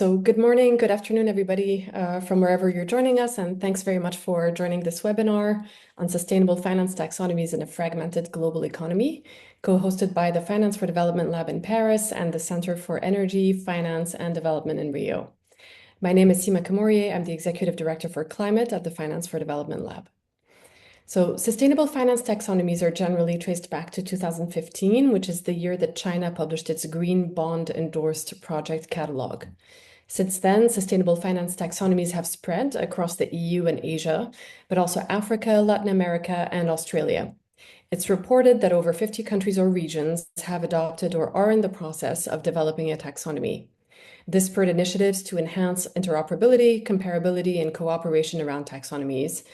So good morning, good afternoon, everybody, from wherever you're joining us, and thanks very much for joining this webinar on sustainable finance taxonomies in a fragmented global economy, co-hosted by the Finance for Development Lab in Paris and the Center for Energy, Finance and Development in Rio. My name is Sima Kammourieh. I'm the Executive Director for Climate at the Finance for Development Lab. So sustainable finance taxonomies are generally traced back to 2015, which is the year that China published its Green Bond Endorsed Project Catalog. Since then, sustainable finance taxonomies have spread across the EU and Asia, but also Africa, Latin America, and Australia. It's reported that over 50 countries or regions have adopted or are in the process of developing a taxonomy. This spurred initiatives to enhance interoperability, comparability, and cooperation around taxonomies,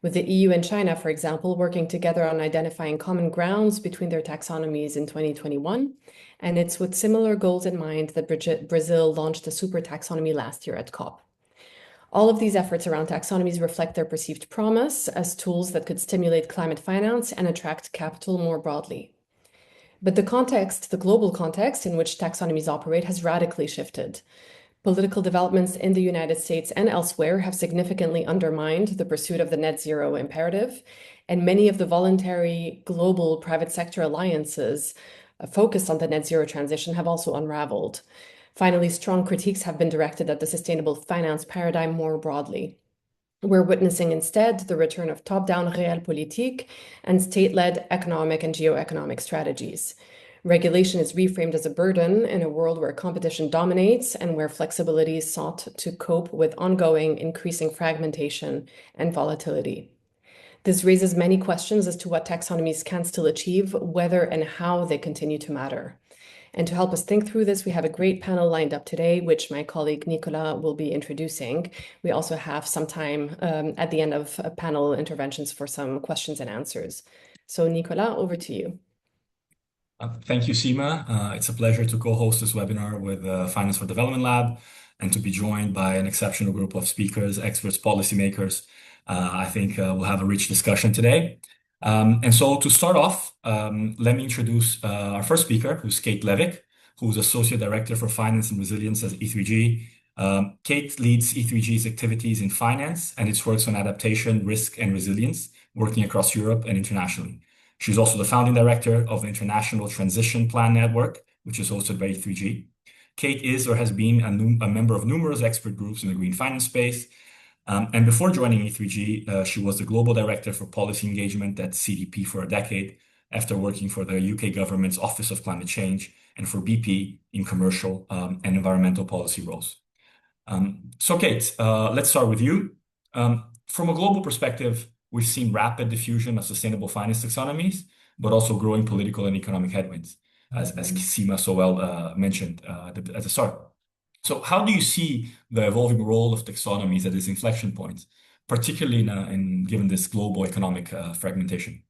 with the EU and China, for example, working together on identifying common grounds between their taxonomies in 2021. And it's with similar goals in mind that Brazil launched a super taxonomy last year at COP. All of these efforts around taxonomies reflect their perceived promise as tools that could stimulate climate finance and attract capital more broadly. But the global context in which taxonomies operate has radically shifted. Political developments in the United States and elsewhere have significantly undermined the pursuit of the net zero imperative, and many of the voluntary global private sector alliances focused on the net zero transition have also unraveled. Finally, strong critiques have been directed at the sustainable finance paradigm more broadly. We're witnessing instead the return of top-down realpolitik and state-led economic and geoeconomic strategies. Regulation is reframed as a burden in a world where competition dominates and where flexibility is sought to cope with ongoing increasing fragmentation and volatility. This raises many questions as to what taxonomies can still achieve, whether and how they continue to matter. And to help us think through this, we have a great panel lined up today, which my colleague Nicolas will be introducing. We also have some time at the end of panel interventions for some questions and answers. So Nicolas, over to you. Thank you, Sima. It's a pleasure to co-host this webinar with the Finance for Development Lab and to be joined by an exceptional group of speakers, experts, policymakers. I think we'll have a rich discussion today. And so to start off, let me introduce our first speaker, who's Kate Levick, who's Associate Director for Finance and Resilience at E3G. Kate leads E3G's activities in finance and its works on adaptation, risk, and resilience, working across Europe and internationally. She's also the founding director of the International Transition Plan Network, which is hosted by E3G. Kate is or has been a member of numerous expert groups in the green finance space. And before joining E3G, she was the global director for policy engagement at CDP for a decade, after working for the UK government's Office of Climate Change and for BP in commercial and environmental policy roles. So Kate, let's start with you. From a global perspective, we've seen rapid diffusion of sustainable finance taxonomies, but also growing political and economic headwinds, as Sima so well mentioned at the start. So how do you see the evolving role of taxonomies at this inflection point, particularly given this global economic fragmentation?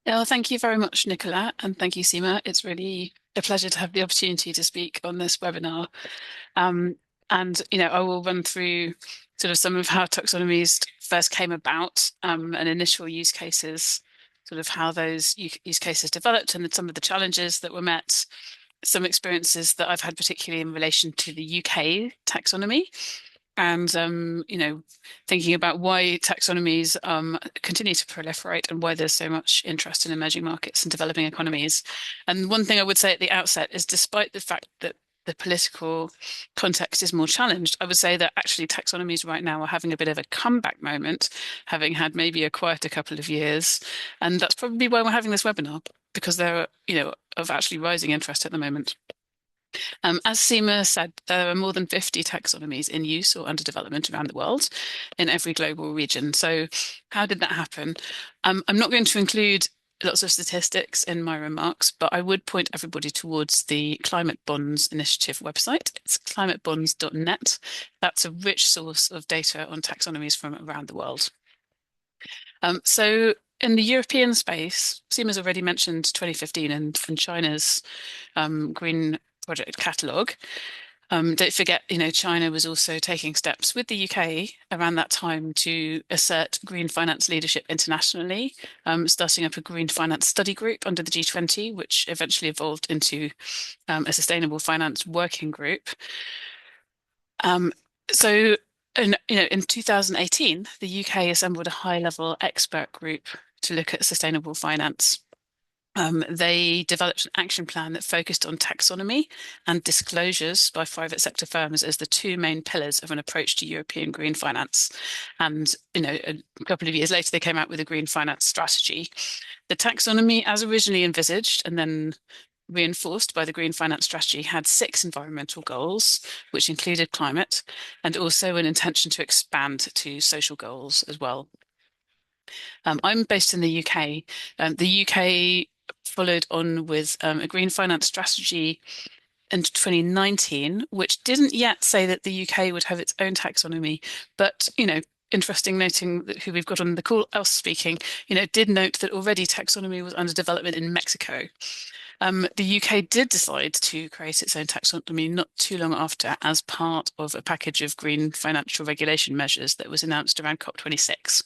Well, thank you very much, Nicolas, and thank you, Sima. It's really a pleasure to have the opportunity to speak on this webinar. And, I will run through sort of some of how taxonomies first came about and initial use cases, sort of how those use cases developed and some of the challenges that were met, some experiences that I've had particularly in relation to the UK taxonomy, and, thinking about why taxonomies continue to proliferate and why there's so much interest in emerging markets and developing economies. And one thing I would say at the outset is, despite the fact that the political context is more challenged, I would say that actually taxonomies right now are having a bit of a comeback moment, having had maybe a quieter couple of years. And that's probably why we're having this webinar, because they're, of actually rising interest at the moment. As Sima said, there are more than 50 taxonomies in use or under development around the world in every global region. So how did that happen? I'm not going to include lots of statistics in my remarks, but I would point everybody towards the Climate Bonds Initiative website. It's climatebonds.net. That's a rich source of data on taxonomies from around the world. So in the European space, Sima's already mentioned 2015 and China's Green Project Catalogue. Don't forget, China was also taking steps with the UK around that time to assert green finance leadership internationally, starting up a green finance study group under the G20, which eventually evolved into a sustainable finance working group. So, in 2018, the UK assembled a high-level expert group to look at sustainable finance. They developed an action plan that focused on taxonomy and disclosures by private sector firms as the two main pillars of an approach to European green finance. And, a couple of years later, they came out with a green finance strategy. The taxonomy, as originally envisaged, and then reinforced by the green finance strategy, had 6 environmental goals, which included climate, and also an intention to expand to social goals as well. I'm based in the UK. The UK followed on with a green finance strategy in 2019, which didn't yet say that the UK would have its own taxonomy, but interesting noting that who we've got on the call, else speaking, did note that already taxonomy was under development in Mexico. The UK did decide to create its own taxonomy not too long after as part of a package of green financial regulation measures that was announced around COP26.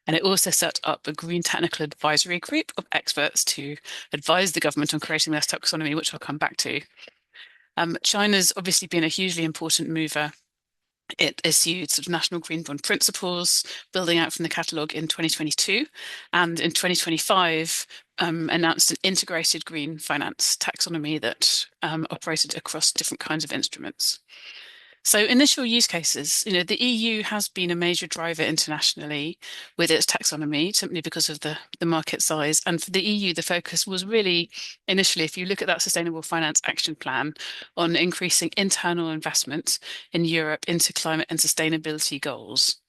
And it also set up a green technical advisory group of experts to advise the government on creating this taxonomy, which I'll come back to. China's obviously been a hugely important mover. It issued sort of national green bond principles, building out from the catalogue in 2022, and in 2025 announced an integrated green finance taxonomy that operated across different kinds of instruments. So initial use cases, the EU has been a major driver internationally with its taxonomy, simply because of the market size. And for the EU, the focus was really initially, if you look at that Sustainable Finance Action Plan, on increasing internal investment in Europe into climate and sustainability goals.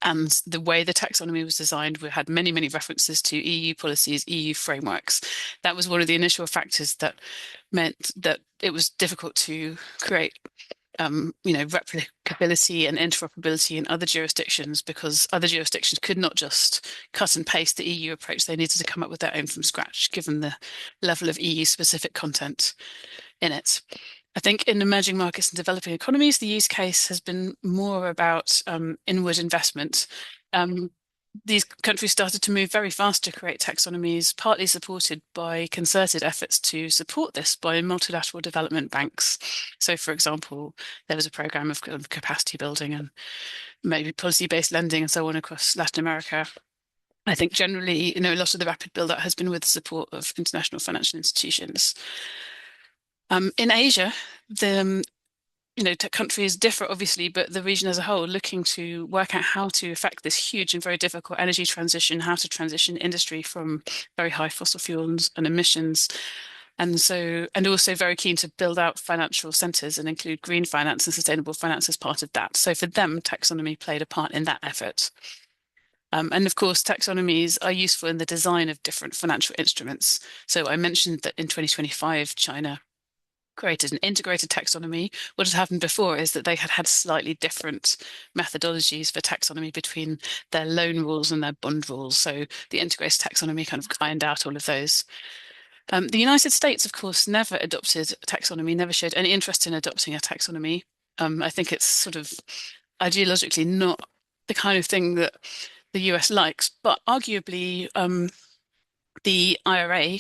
And the way the taxonomy was designed, we had many, many references to EU policies, EU frameworks. That was one of the initial factors that meant that it was difficult to create replicability and interoperability in other jurisdictions, because other jurisdictions could not just cut and paste the EU approach. They needed to come up with their own from scratch, given the level of EU-specific content in it. I think in emerging markets and developing economies, the use case has been more about inward investment. These countries started to move very fast to create taxonomies, partly supported by concerted efforts to support this by multilateral development banks. So, for example, there was a program of capacity building and maybe policy-based lending and so on across Latin America. I think generally, a lot of the rapid build-up has been with the support of international financial institutions. In Asia, the countries differ, obviously, but the region as a whole looking to work out how to affect this huge and very difficult energy transition, how to transition industry from very high fossil fuels and emissions. And also very keen to build out financial centres and include green finance and sustainable finance as part of that. So for them, taxonomy played a part in that effort. And of course, taxonomies are useful in the design of different financial instruments. So I mentioned that in 2025, China created an integrated taxonomy. What had happened before is that they had slightly different methodologies for taxonomy between their loan rules and their bond rules. So the integrated taxonomy kind of ironed out all of those. The United States, of course, never adopted a taxonomy, never showed any interest in adopting a taxonomy. I think it's sort of ideologically not the kind of thing that the US likes, but arguably the IRA,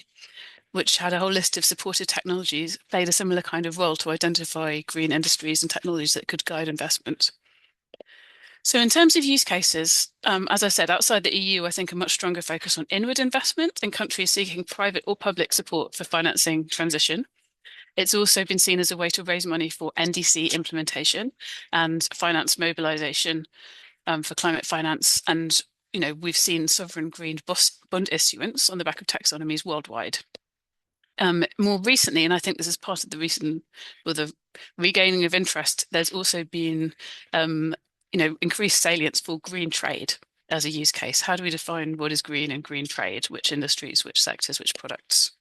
which had a whole list of supported technologies, played a similar kind of role to identify green industries and technologies that could guide investment. So in terms of use cases, as I said, outside the EU, I think a much stronger focus on inward investment in countries seeking private or public support for financing transition. It's also been seen as a way to raise money for NDC implementation and finance mobilization for climate finance. And, we've seen sovereign green bond issuance on the back of taxonomies worldwide. More recently, and I think this is part of the reason for the regaining of interest, there's also been, increased salience for green trade as a use case. How do we define what is green and green trade? Which industries, which sectors, which products?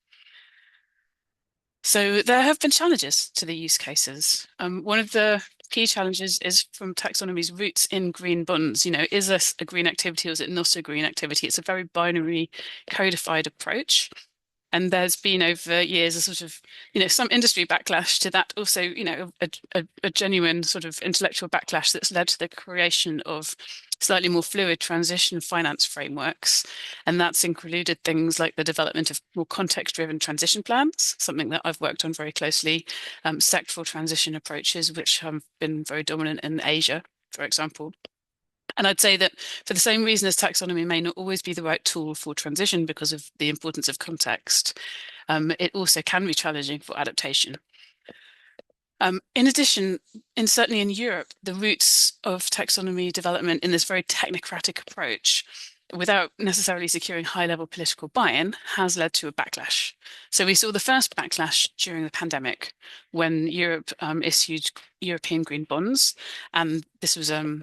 So there have been challenges to the use cases. One of the key challenges is from taxonomy's roots in green bonds. Is this a green activity or is it not a green activity? It's a very binary codified approach. And there's been over years a sort of, some industry backlash to that. Also, a genuine sort of intellectual backlash that's led to the creation of slightly more fluid transition finance frameworks. And that's included things like the development of more context-driven transition plans, something that I've worked on very closely, sectoral transition approaches, which have been very dominant in Asia, for example. And I'd say that for the same reason as taxonomy may not always be the right tool for transition because of the importance of context, it also can be challenging for adaptation. In addition, certainly in Europe, the roots of taxonomy development in this very technocratic approach, without necessarily securing high-level political buy-in, has led to a backlash. So we saw the first backlash during the pandemic when Europe issued European green bonds, and this was a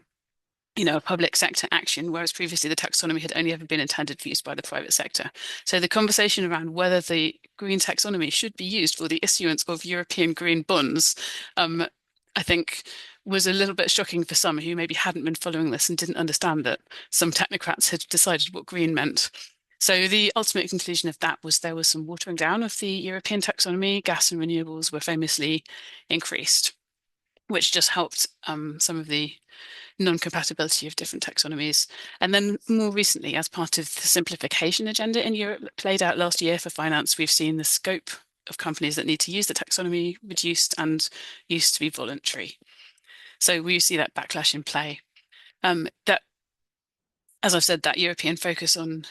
public sector action, whereas previously the taxonomy had only ever been intended for use by the private sector. So the conversation around whether the green taxonomy should be used for the issuance of European green bonds, I think was a little bit shocking for some who maybe hadn't been following this and didn't understand that some technocrats had decided what green meant. So the ultimate conclusion of that was there was some watering down of the European taxonomy. Gas and renewables were famously increased, which just helped some of the non-compatibility of different taxonomies. And then more recently, as part of the simplification agenda in Europe that played out last year for finance, we've seen the scope of companies that need to use the taxonomy reduced and used to be voluntary. So we see that backlash in play. That, as I've said, that European focus on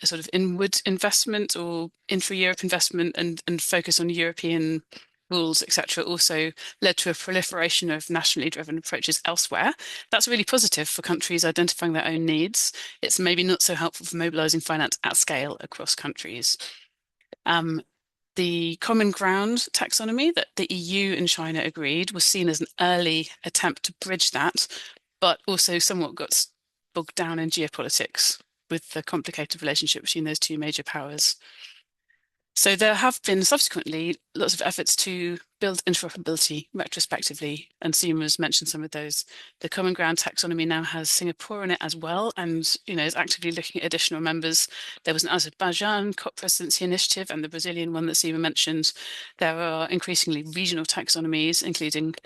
a sort of inward investment or intra-Europe investment and focus on European rules, etc., also led to a proliferation of nationally driven approaches elsewhere. That's really positive for countries identifying their own needs. It's maybe not so helpful for mobilizing finance at scale across countries. The common ground taxonomy that the EU and China agreed was seen as an early attempt to bridge that, but also somewhat got bogged down in geopolitics with the complicated relationship between those two major powers. So there have been subsequently lots of efforts to build interoperability retrospectively, and Sima's mentioned some of those. The Common Ground taxonomy now has Singapore in it as well, and is actively looking at additional members. There was an Azerbaijan COP presidency initiative and the Brazilian one that Sima mentioned. There are increasingly regional taxonomies, including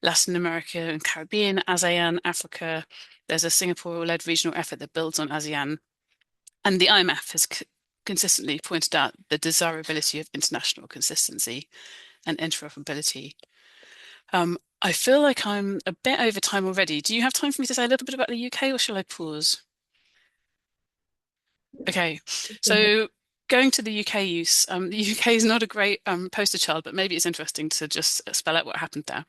Latin America and Caribbean, ASEAN, Africa. There's a Singapore-led regional effort that builds on ASEAN. And the IMF has consistently pointed out the desirability of international consistency and interoperability. I feel like I'm a bit over time already. Do you have time for me to say a little bit about the UK, or shall I pause? Okay, so going to the UK use, the UK is not a great poster child, but maybe it's interesting to just spell out what happened there.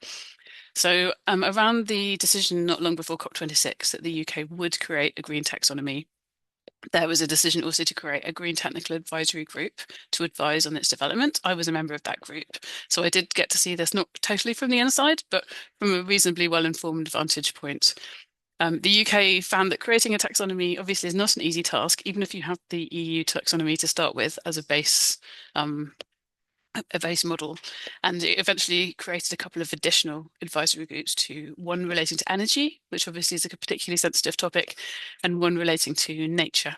So around the decision not long before COP26 that the UK would create a green taxonomy, there was a decision also to create a green technical advisory group to advise on its development. I was a member of that group, so I did get to see this not totally from the inside, but from a reasonably well-informed vantage point. The UK found that creating a taxonomy obviously is not an easy task, even if you have the EU taxonomy to start with as a base model, and it eventually created a couple of additional advisory groups, one relating to energy, which obviously is a particularly sensitive topic, and one relating to nature.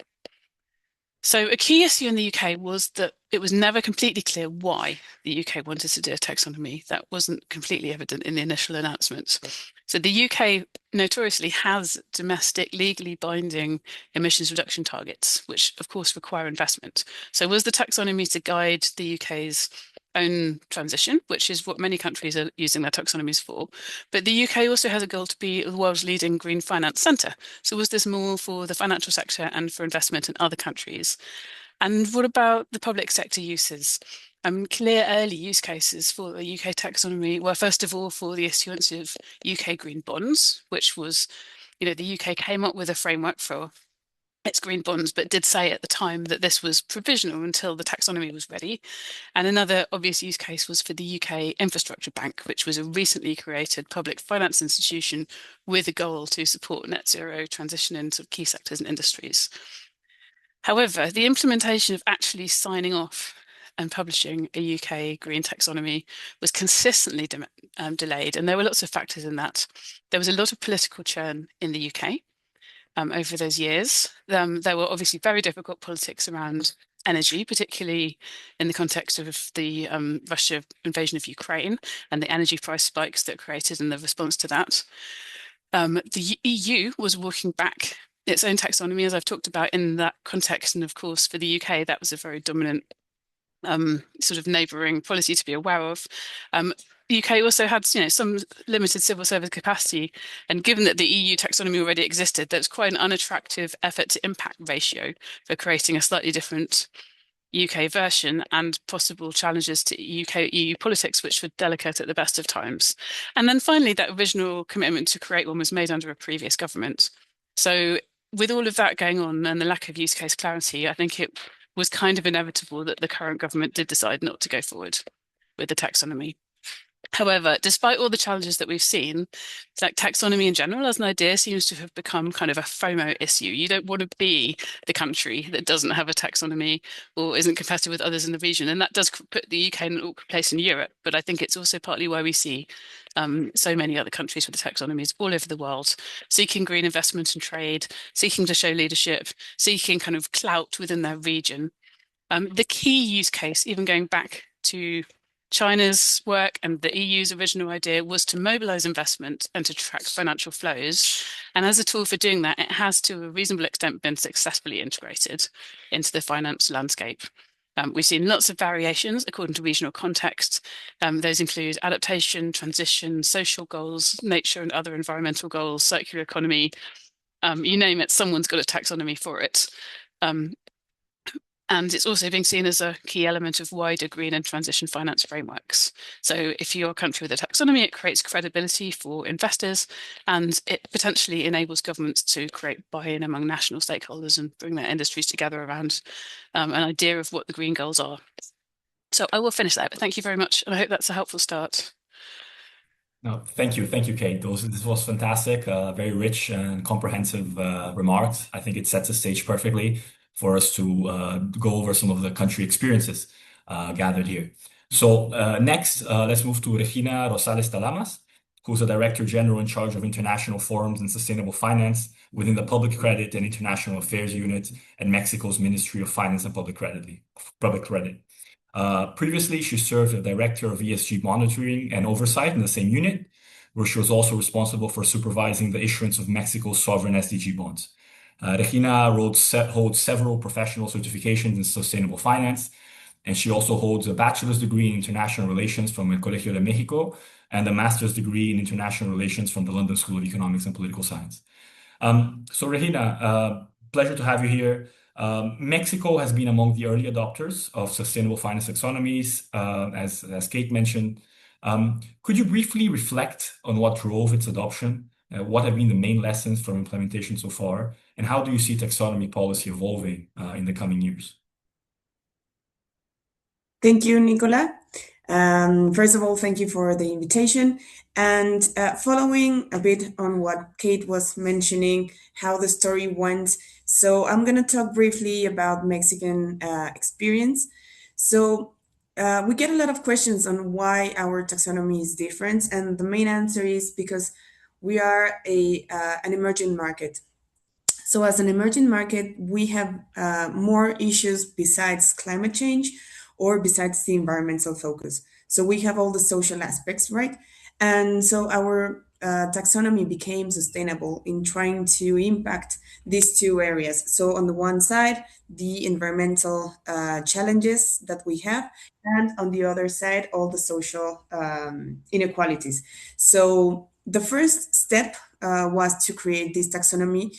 So a key issue in the UK was that it was never completely clear why the UK wanted to do a taxonomy. That wasn't completely evident in the initial announcement. So the UK notoriously has domestic legally binding emissions reduction targets, which of course require investment. So was the taxonomy to guide the UK's own transition, which is what many countries are using their taxonomies for. But the UK also has a goal to be the world's leading green finance centre. So was this more for the financial sector and for investment in other countries? And what about the public sector uses? Clear early use cases for the UK taxonomy were, first of all, for the issuance of UK green bonds, which was, the UK came up with a framework for its green bonds, but did say at the time that this was provisional until the taxonomy was ready. And another obvious use case was for the UK Infrastructure Bank, which was a recently created public finance institution with a goal to support net zero transition in sort of key sectors and industries. However, the implementation of actually signing off and publishing a UK green taxonomy was consistently delayed, and there were lots of factors in that. There was a lot of political churn in the UK over those years. There were obviously very difficult politics around energy, particularly in the context of the Russia invasion of Ukraine and the energy price spikes that created in the response to that. The EU was walking back its own taxonomy, as I've talked about in that context. And of course, for the UK, that was a very dominant sort of neighbouring policy to be aware of. The UK also had, some limited civil service capacity, and given that the EU taxonomy already existed, that's quite an unattractive effort to impact ratio for creating a slightly different UK version, and possible challenges to EU politics, which were delicate at the best of times. And then finally, that original commitment to create one was made under a previous government. So with all of that going on and the lack of use case clarity, I think it was kind of inevitable that the current government did decide not to go forward with the taxonomy. However, despite all the challenges that we've seen, like taxonomy in general as an idea seems to have become kind of a FOMO issue. You don't want to be the country that doesn't have a taxonomy or isn't competitive with others in the region. And that does put the UK in an awkward place in Europe. But I think it's also partly why we see so many other countries with the taxonomies all over the world, seeking green investment and trade, seeking to show leadership, seeking kind of clout within their region. The key use case, even going back to China's work and the EU's original idea, was to mobilize investment and to track financial flows. And as a tool for doing that, it has to a reasonable extent been successfully integrated into the finance landscape. We've seen lots of variations according to regional context. Those include adaptation, transition, social goals, nature and other environmental goals, circular economy. You name it, someone's got a taxonomy for it. And it's also being seen as a key element of wider green and transition finance frameworks. So if you're a country with a taxonomy, it creates credibility for investors, and it potentially enables governments to create buy-in among national stakeholders and bring their industries together around an idea of what the green goals are. So I will finish there, but thank you very much. And I hope that's a helpful start. No, thank you, Kate. This was fantastic, very rich and comprehensive remarks. I think it sets the stage perfectly for us to go over some of the country experiences gathered here. So next, let's move to Regina Rosales Talamas, who's a Director General in charge of international forums and sustainable finance within the Public Credit and International Affairs Unit at Mexico's Ministry of Finance and Public Credit. Previously, she served as Director of ESG Monitoring and Oversight in the same unit, where she was also responsible for supervising the issuance of Mexico's sovereign SDG bonds. Regina holds several professional certifications in sustainable finance, and she also holds a bachelor's degree in international relations from El Colegio de Mexico and a master's degree in international relations from the London School of Economics and Political Science. So Regina, pleasure to have you here. Mexico has been among the early adopters of sustainable finance taxonomies, as Kate mentioned. Could you briefly reflect on what drove its adoption? What have been the main lessons from implementation so far? And how do you see taxonomy policy evolving in the coming years? Thank you, Nicolas. First of all, thank you for the invitation. And following a bit on what Kate was mentioning, how the story went. So I'm going to talk briefly about Mexican experience. So we get a lot of questions on why our taxonomy is different. And the main answer is because we are an emerging market. So as an emerging market, we have more issues besides climate change or besides the environmental focus. So we have all the social aspects, right? And so our taxonomy became sustainable in trying to impact these two areas. So on the one side, the environmental challenges that we have, and on the other side, all the social inequalities. So the first step was to create this taxonomy.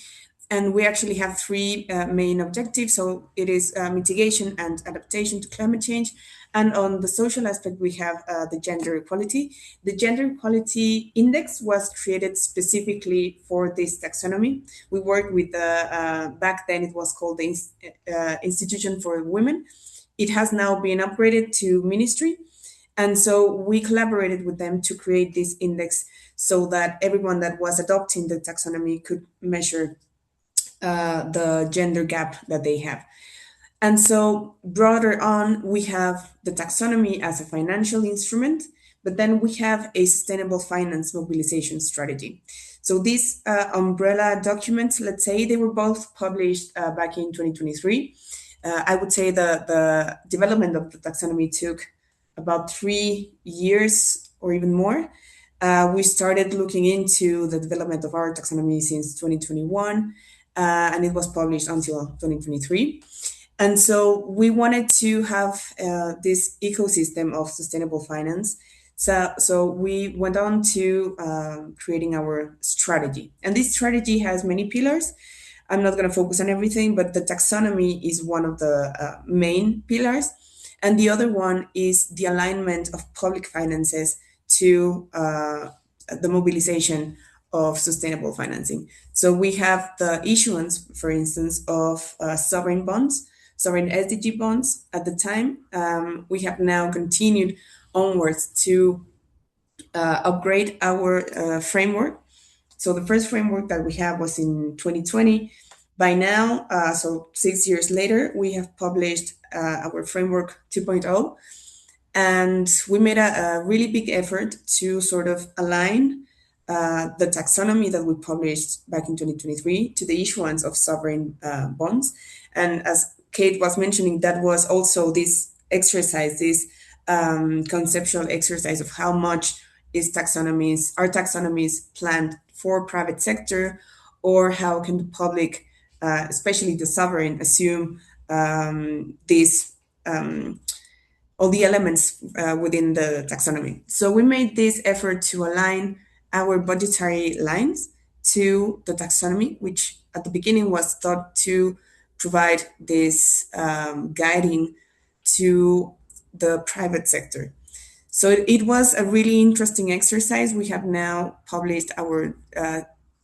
And we actually have three main objectives. So it is mitigation and adaptation to climate change. And on the social aspect, we have the gender equality. The gender equality index was created specifically for this taxonomy. We worked with, back then it was called the Institution for Women. It has now been upgraded to ministry. And so we collaborated with them to create this index so that everyone that was adopting the taxonomy could measure the gender gap that they have. And so broader on, we have the taxonomy as a financial instrument, but then we have a sustainable finance mobilization strategy. So these umbrella documents, let's say, they were both published back in 2023. I would say the development of the taxonomy took about 3 years or even more. We started looking into the development of our taxonomy since 2021, and it was published until 2023. And so we wanted to have this ecosystem of sustainable finance. So we went on to creating our strategy. And this strategy has many pillars. I'm not going to focus on everything, but the taxonomy is one of the main pillars. And the other one is the alignment of public finances to the mobilization of sustainable financing. So we have the issuance, for instance, of sovereign bonds, sovereign SDG bonds at the time. We have now continued onwards to upgrade our framework. So the first framework that we have was in 2020. By now, so 6 years later, we have published our framework 2.0. And we made a really big effort to sort of align the taxonomy that we published back in 2023 to the issuance of sovereign bonds. And as Kate was mentioning, that was also this exercise, this conceptual exercise of how much are taxonomies planned for private sector, or how can the public, especially the sovereign, assume all the elements within the taxonomy. So we made this effort to align our budgetary lines to the taxonomy, which at the beginning was thought to provide this guiding to the private sector. So it was a really interesting exercise. We have now published our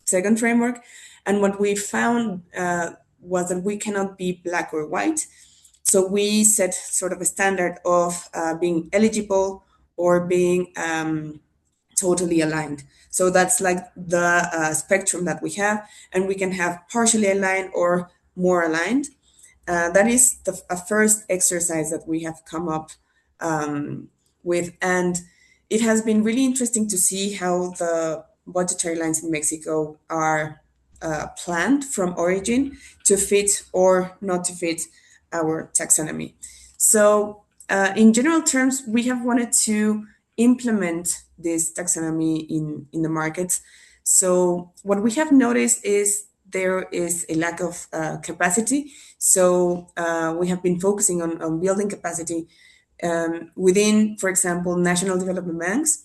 second framework. And what we found was that we cannot be black or white. So we set sort of a standard of being eligible or being totally aligned. So that's like the spectrum that we have, and we can have partially aligned or more aligned. That is a first exercise that we have come up with, and it has been really interesting to see how the budgetary lines in Mexico are planned from origin to fit or not to fit our taxonomy. So in general terms, we have wanted to implement this taxonomy in the markets. So what we have noticed is there is a lack of capacity. So we have been focusing on building capacity within, for example, national development banks,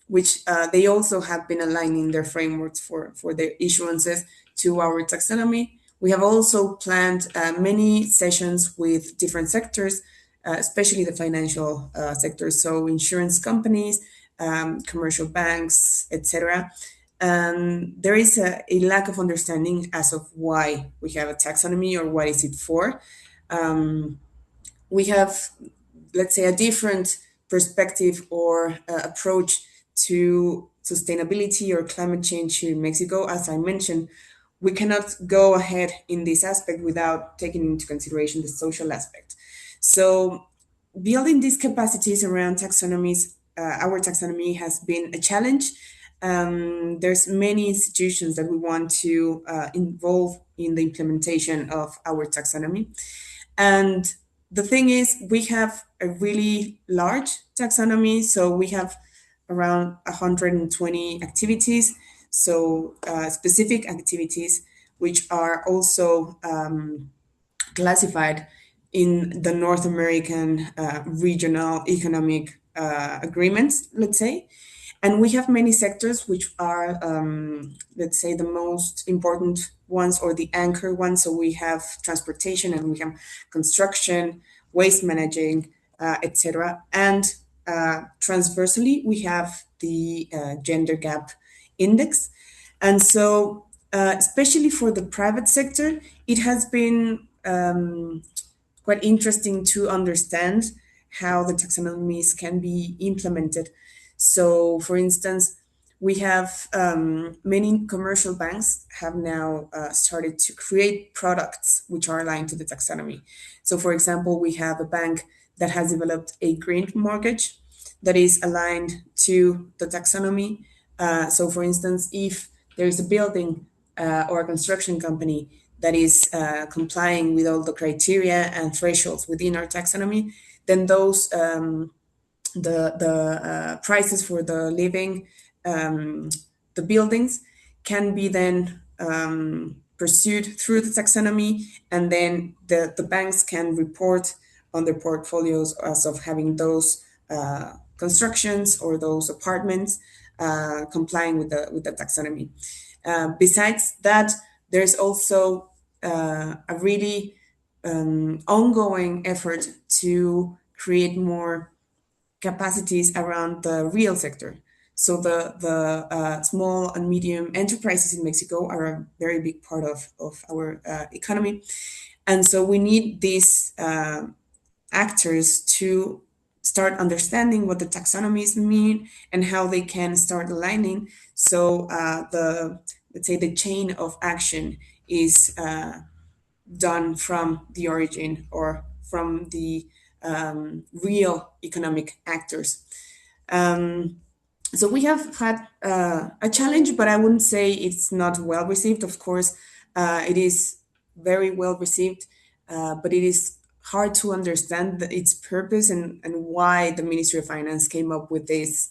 which they also have been aligning their frameworks for their issuances to our taxonomy. We have also planned many sessions with different sectors, especially the financial sector, so insurance companies, commercial banks, etc. There is a lack of understanding as of why we have a taxonomy or what is it for. We have, let's say, a different perspective or approach to sustainability or climate change here in Mexico. As I mentioned, we cannot go ahead in this aspect without taking into consideration the social aspect. So building these capacities around taxonomies, our taxonomy has been a challenge. There's many institutions that we want to involve in the implementation of our taxonomy. And the thing is, we have a really large taxonomy. So we have around 120 activities. So specific activities, which are also classified in the North American regional economic agreements, let's say. And we have many sectors which are, let's say, the most important ones or the anchor ones. So we have transportation and we have construction, waste managing, etc. And transversally, we have the gender gap index. And so, especially for the private sector, it has been quite interesting to understand how the taxonomies can be implemented. So, for instance, we have many commercial banks have now started to create products which are aligned to the taxonomy. So, for example, we have a bank that has developed a green mortgage that is aligned to the taxonomy. So, for instance, if there is a building or a construction company that is complying with all the criteria and thresholds within our taxonomy, then those the prices for the living, the buildings can be then pursued through the taxonomy, and then the banks can report on their portfolios as of having those constructions or those apartments complying with the taxonomy. Besides that, there's also a really ongoing effort to create more capacities around the real sector. So the small and medium enterprises in Mexico are a very big part of our economy. And so we need these actors to start understanding what the taxonomies mean and how they can start aligning. So let's say the chain of action is done from the origin or from the real economic actors. So we have had a challenge, but I wouldn't say it's not well received. Of course, it is very well received, but it is hard to understand its purpose and why the Ministry of Finance came up with this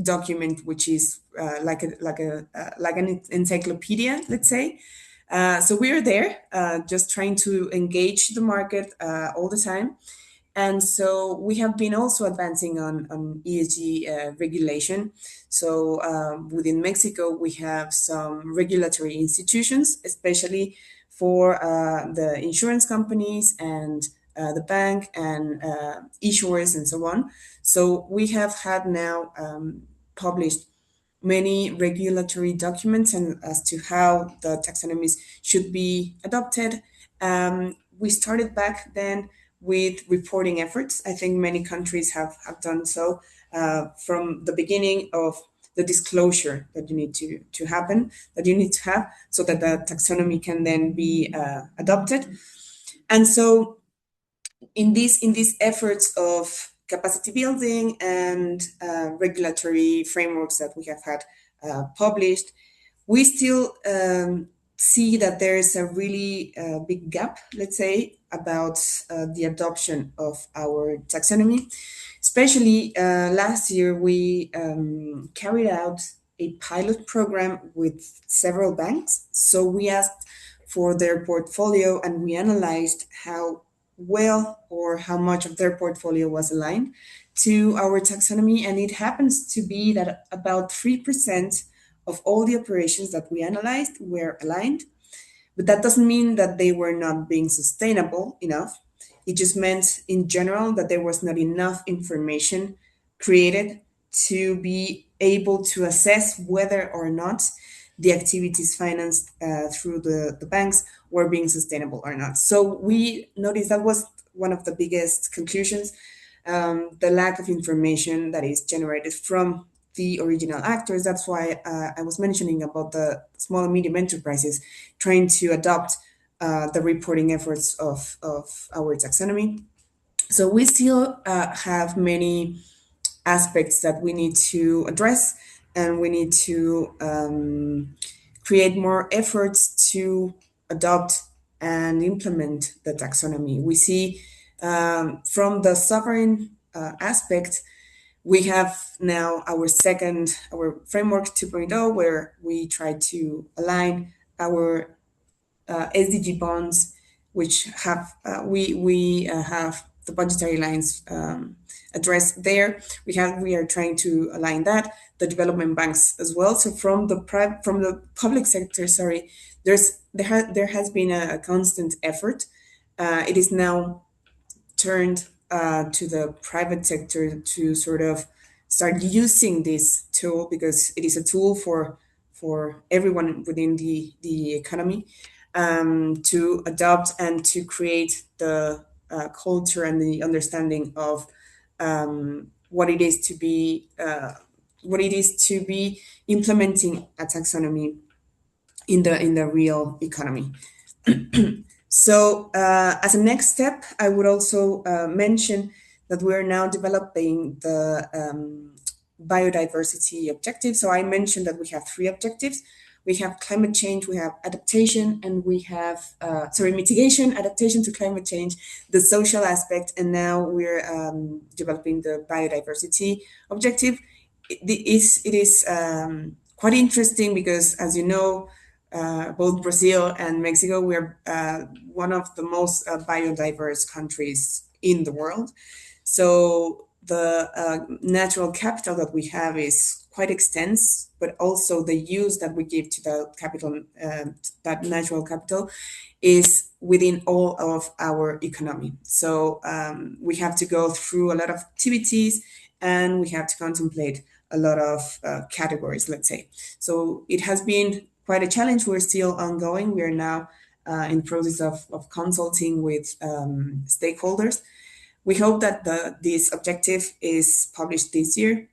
document, which is like an encyclopedia, let's say. So we are there, just trying to engage the market all the time. And so we have been also advancing on ESG regulation. So within Mexico, we have some regulatory institutions, especially for the insurance companies and the bank and issuers and so on. So we have had now published many regulatory documents and as to how the taxonomies should be adopted. We started back then with reporting efforts. I think many countries have done so from the beginning of the disclosure that you need to happen, that you need to have, so that the taxonomy can then be adopted. And so in these efforts of capacity building and regulatory frameworks that we have had published, we still see that there is a really big gap, let's say, about the adoption of our taxonomy. Especially last year, we carried out a pilot program with several banks. So we asked for their portfolio and we analyzed how well or how much of their portfolio was aligned to our taxonomy. And it happens to be that about 3% of all the operations that we analyzed were aligned. But that doesn't mean that they were not being sustainable enough. It just meant in general that there was not enough information created to be able to assess whether or not the activities financed through the banks were being sustainable or not. So we noticed that was one of the biggest conclusions, the lack of information that is generated from the original actors. That's why I was mentioning about the small and medium enterprises trying to adopt the reporting efforts of our taxonomy. So we still have many aspects that we need to address, and we need to create more efforts to adopt and implement the taxonomy. We see from the sovereign aspect, we have now our framework 2.0, where we try to align our SDG bonds, which have we have the budgetary lines addressed there. We are trying to align that, the development banks as well. So from the public sector, there has been a constant effort. It is now turned to the private sector to sort of start using this tool, because it is a tool for everyone within the economy to adopt and to create the culture and the understanding of what it is to be implementing a taxonomy in the real economy. So as a next step, I would also mention that we're now developing the biodiversity objective. So I mentioned that we have 3 objectives. We have climate change, we have adaptation, and we have, mitigation, adaptation to climate change, the social aspect, and now we're developing the biodiversity objective. It is quite interesting because, as you know, both Brazil and Mexico, we're one of the most biodiverse countries in the world. So the natural capital that we have is quite extensive, but also the use that we give to the capital, that natural capital, is within all of our economy. So we have to go through a lot of activities, and we have to contemplate a lot of categories, let's say. So it has been quite a challenge. We're still ongoing. We are now in the process of consulting with stakeholders. We hope that this objective is published this year,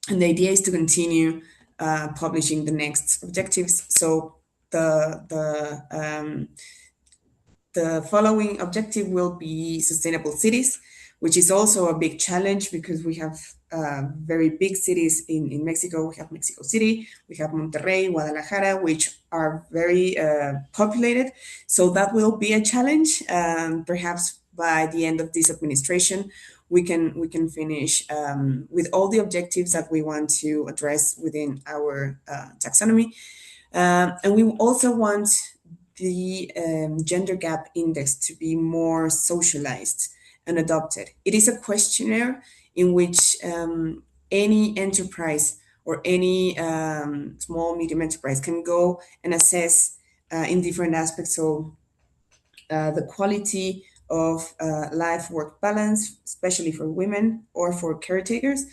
and the idea is to continue publishing the next objectives. So the following objective will be sustainable cities, which is also a big challenge because we have very big cities in Mexico. We have Mexico City, we have Monterrey, Guadalajara, which are very populated. So that will be a challenge. Perhaps by the end of this administration, we can finish with all the objectives that we want to address within our taxonomy. And we also want the gender gap index to be more socialized and adopted. It is a questionnaire in which any enterprise or any small, medium enterprise can go and assess in different aspects. So the quality of life-work balance, especially for women or for caretakers,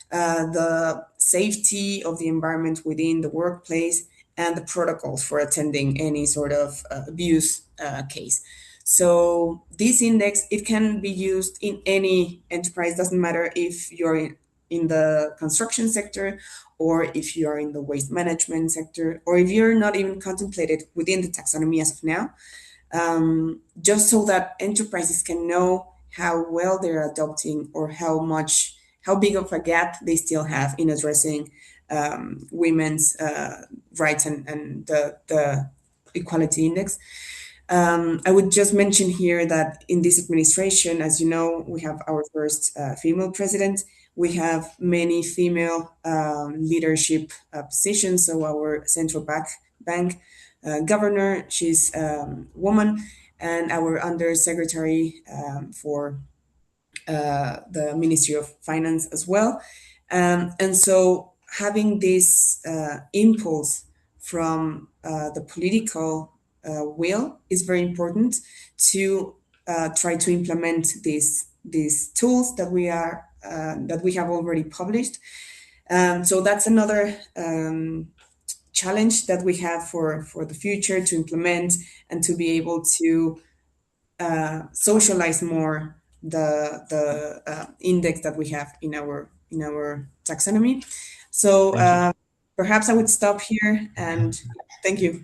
the safety of the environment within the workplace, and the protocols for attending any sort of abuse case. So this index, it can be used in any enterprise. Doesn't matter if you're in the construction sector, or if you are in the waste management sector, or if you're not even contemplated within the taxonomy as of now, just so that enterprises can know how well they're adopting, or how big of a gap they still have in addressing women's rights and the equality index. I would just mention here that in this administration, as you know, we have our first female president. We have many female leadership positions. So our central bank governor, she's a woman, and our undersecretary for the Ministry of Finance as well. And so having this impulse from the political will is very important to try to implement these tools that we have already published. So that's another challenge that we have for the future, to implement and to be able to socialize more the index that we have in our taxonomy. So perhaps I would stop here, and thank you.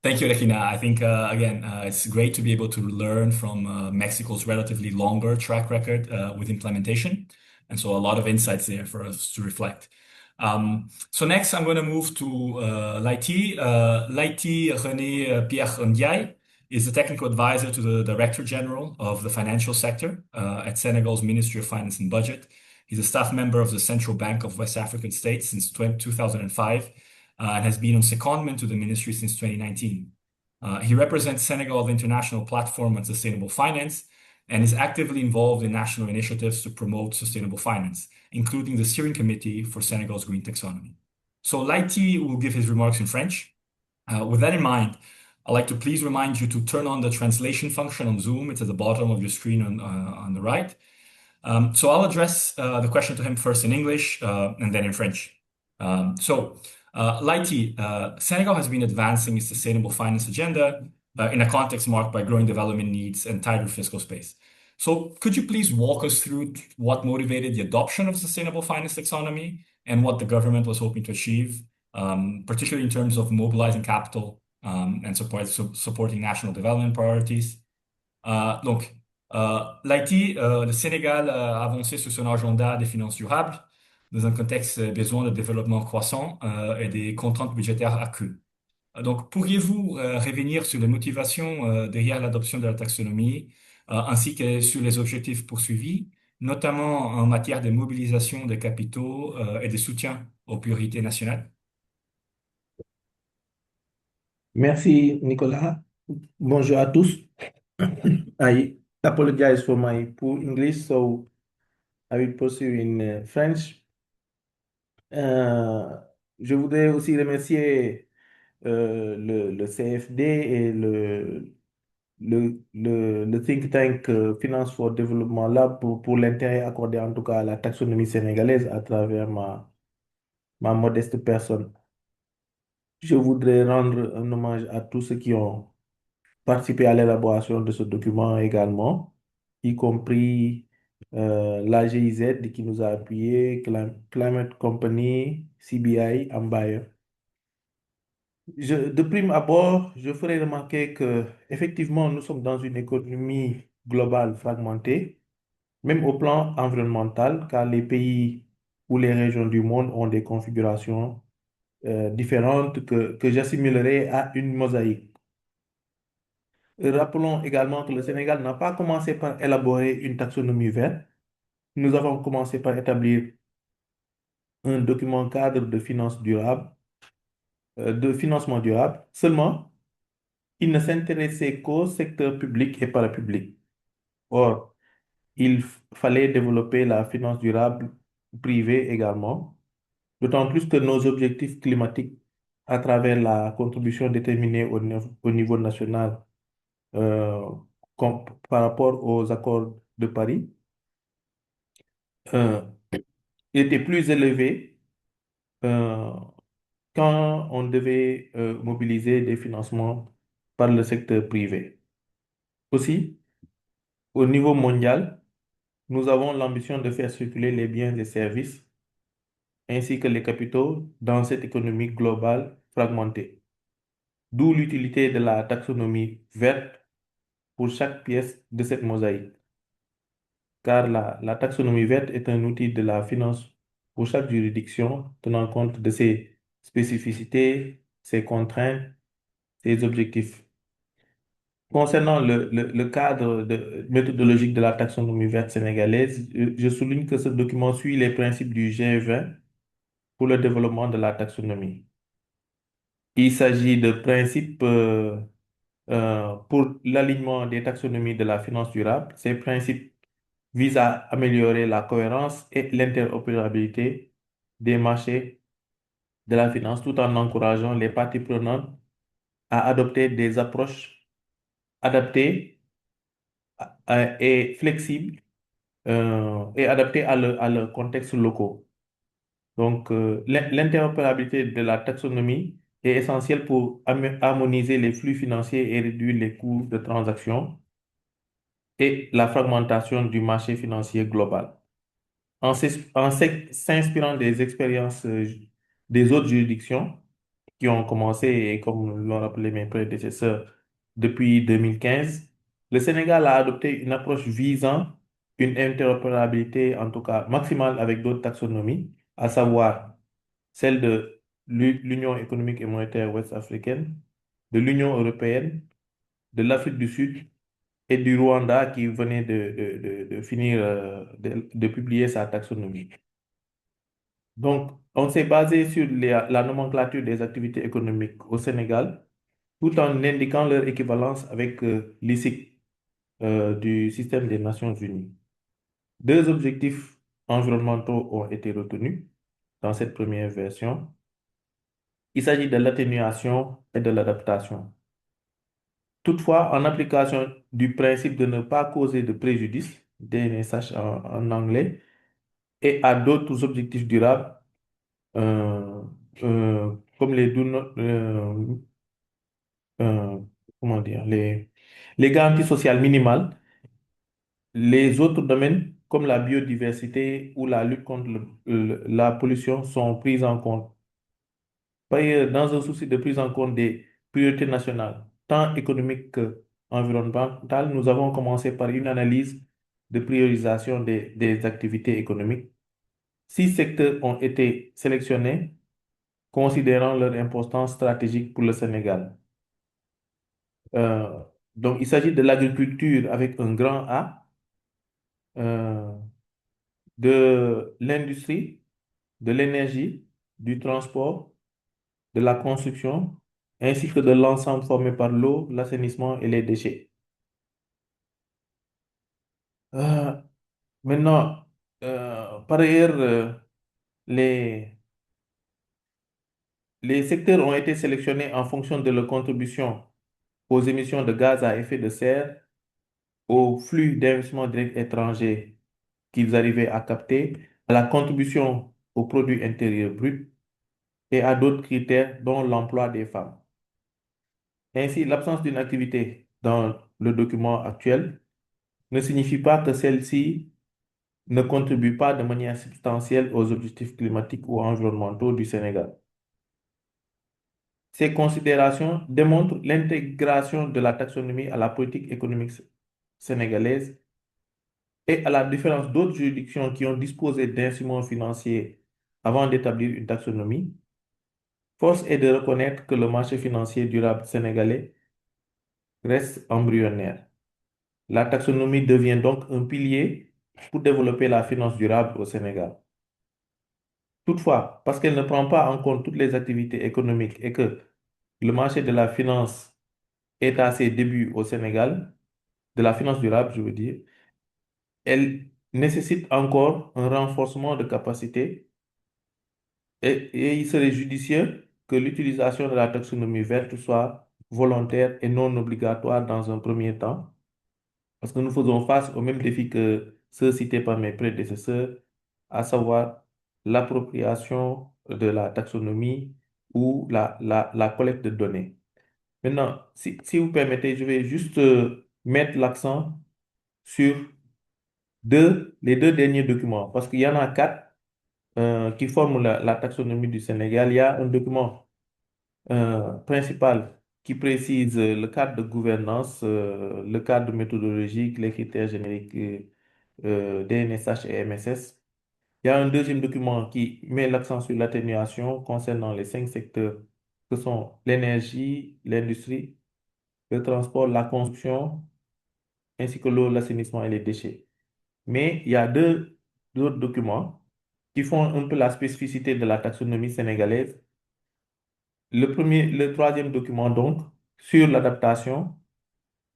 Thank you, Regina. I think, again, it's great to be able to learn from Mexico's relatively longer track record with implementation. And so a lot of insights there for us to reflect. So next, I'm going to move to Laity. Laity René Pierre Ndiaye is the technical advisor to the Director General of the Financial Sector at Senegal's Ministry of Finance and Budget. He's a staff member of the Central Bank of West African States since 2005 and has been on secondment to the ministry since 2019. He represents Senegal's international platform on sustainable finance and is actively involved in national initiatives to promote sustainable finance, including the steering committee for Senegal's green taxonomy. So Laity will give his remarks in French. With that in mind, I'd like to please remind you to turn on the translation function on Zoom. It's at the bottom of your screen on the right. So I'll address the question to him first in English and then in French. Laity, Senegal has been advancing its sustainable finance agenda in a context marked by growing development needs and tighter fiscal space. So could you please walk us through what motivated the adoption of sustainable finance taxonomy and what the government was hoping to achieve, particularly in terms of mobilizing capital and supporting national development priorities? Laity, le Sénégal a avancé sur son agenda des finances durables dans un contexte besoin de développement croissant et des contraintes budgétaires accrues. Donc, pourriez-vous revenir sur les motivations derrière l'adoption de la taxonomie, ainsi que sur les objectifs poursuivis, notamment en matière de mobilisation des capitaux et de soutien aux priorités nationales? Merci, Nicolas. Bonjour à tous. I apologize for my poor English, so I will pursue in French. Euh, je voudrais aussi remercier le CFD et le think tank Finance for Development Lab pour l'intérêt accordé en tout cas à la taxonomie sénégalaise à travers ma modeste personne. Je voudrais rendre un hommage à tous ceux qui ont participé à l'élaboration de ce document également, y compris la GIZ qui nous a appuyés, Climate Company, CBI, Ambaye. De prime abord, je ferai remarquer que effectivement, nous sommes dans une économie globale fragmentée, même au plan environnemental, car les pays ou les régions du monde ont des configurations différentes que j'assimilerai à une mosaïque. Rappelons également que le Sénégal n'a pas commencé par élaborer une taxonomie verte. Nous avons commencé par établir un document cadre de finance durable, de financement durable. Seulement, il ne s'intéressait qu'au secteur public et parapublic. Or, il fallait développer la finance durable privée également, d'autant plus que nos objectifs climatiques, à travers la contribution déterminée au niveau national, euh, par rapport aux accords de Paris, euh, était plus élevé euh, quand on devait mobiliser des financements par le secteur privé. Aussi, au niveau mondial, nous avons l'ambition de faire circuler les biens et services ainsi que les capitaux dans cette économie globale fragmentée. D'où l'utilité de la taxonomie verte pour chaque pièce de cette mosaïque. Car la taxonomie verte est un outil de la finance pour chaque juridiction, tenant compte de ses spécificités, ses contraintes, ses objectifs. Concernant le cadre méthodologique de la taxonomie verte sénégalaise, je souligne que ce document suit les principes du G20 pour le développement de la taxonomie. Il s'agit de principes pour l'alignement des taxonomies de la finance durable. Ces principes vise à améliorer la cohérence et l'interopérabilité des marchés de la finance tout en encourageant les parties prenantes à adopter des approches adaptées et flexibles et adaptées à leurs contextes locaux. Donc, l'interopérabilité de la taxonomie est essentielle pour harmoniser les flux financiers et réduire les coûts de transaction et la fragmentation du marché financier global. En s'inspirant des expériences des autres juridictions qui ont commencé, et comme l'ont rappelé mes prédécesseurs, depuis 2015, le Sénégal a adopté une approche visant une interopérabilité, en tout cas maximale, avec d'autres taxonomies, à savoir celle de l'Union économique et monétaire ouest-africaine, de l'Union européenne, de l'Afrique du Sud et du Rwanda qui venait de finir de publier sa taxonomie. Donc, on s'est basé sur la nomenclature des activités économiques au Sénégal, tout en indiquant leur équivalence avec l'ICIC du système des Nations Unies. Deux objectifs environnementaux ont été retenus dans cette première version. Il s'agit de l'atténuation et de l'adaptation. Toutefois, en application du principe de ne pas causer de préjudice, DNSH en anglais, et à d'autres objectifs durables, euh, comme euh, comment dire, les garanties sociales minimales, les autres domaines comme la biodiversité ou la lutte contre la pollution sont pris en compte. Par ailleurs, dans un souci de prise en compte des priorités nationales, tant économiques qu'environnementales, nous avons commencé par une analyse de priorisation des activités économiques. 6 secteurs ont été sélectionnés considérant leur importance stratégique pour le Sénégal. Euh, donc, il s'agit de l'agriculture avec un grand A, euh, de l'industrie, de l'énergie, du transport, de la construction, ainsi que de l'ensemble formé par l'eau, l'assainissement et les déchets. Euh, Maintenant, par ailleurs, les, les secteurs ont été sélectionnés en fonction de leur contribution aux émissions de gaz à effet de serre, aux flux d'investissements directs étrangers qu'ils arrivaient à capter, à la contribution au produit intérieur brut et à d'autres critères dont l'emploi des femmes. Ainsi, l'absence d'une activité dans le document actuel ne signifie pas que celle-ci ne contribue pas de manière substantielle aux objectifs climatiques ou environnementaux du Sénégal. Ces considérations démontrent l'intégration de la taxonomie à la politique économique sénégalaise et à la différence d'autres juridictions qui ont disposé d'instruments financiers avant d'établir une taxonomie. Force est de reconnaître que le marché financier durable sénégalais reste embryonnaire. La taxonomie devient donc un pilier pour développer la finance durable au Sénégal. Toutefois, parce qu'elle ne prend pas en compte toutes les activités économiques et que le marché de la finance est à ses débuts au Sénégal, de la finance durable, je veux dire, elle nécessite encore un renforcement de capacité et il serait judicieux que l'utilisation de la taxonomie verte soit volontaire et non obligatoire dans un premier temps, parce que nous faisons face aux mêmes défis que ceux cités par mes prédécesseurs, à savoir l'appropriation de la taxonomie ou la collecte de données. Maintenant, si vous permettez, je vais juste mettre l'accent sur les deux derniers documents, parce qu'il y en a quatre qui forment la taxonomie du Sénégal. Il y a un document principal qui précise le cadre de gouvernance, le cadre méthodologique, les critères génériques DNSH et MSS. Il y a un deuxième document qui met l'accent sur l'atténuation concernant les cinq secteurs que sont l'énergie, l'industrie, le transport, la construction, ainsi que l'eau, l'assainissement et les déchets. Mais il y a deux autres documents qui font un peu la spécificité de la taxonomie sénégalaise. Le troisième document, donc, sur l'adaptation,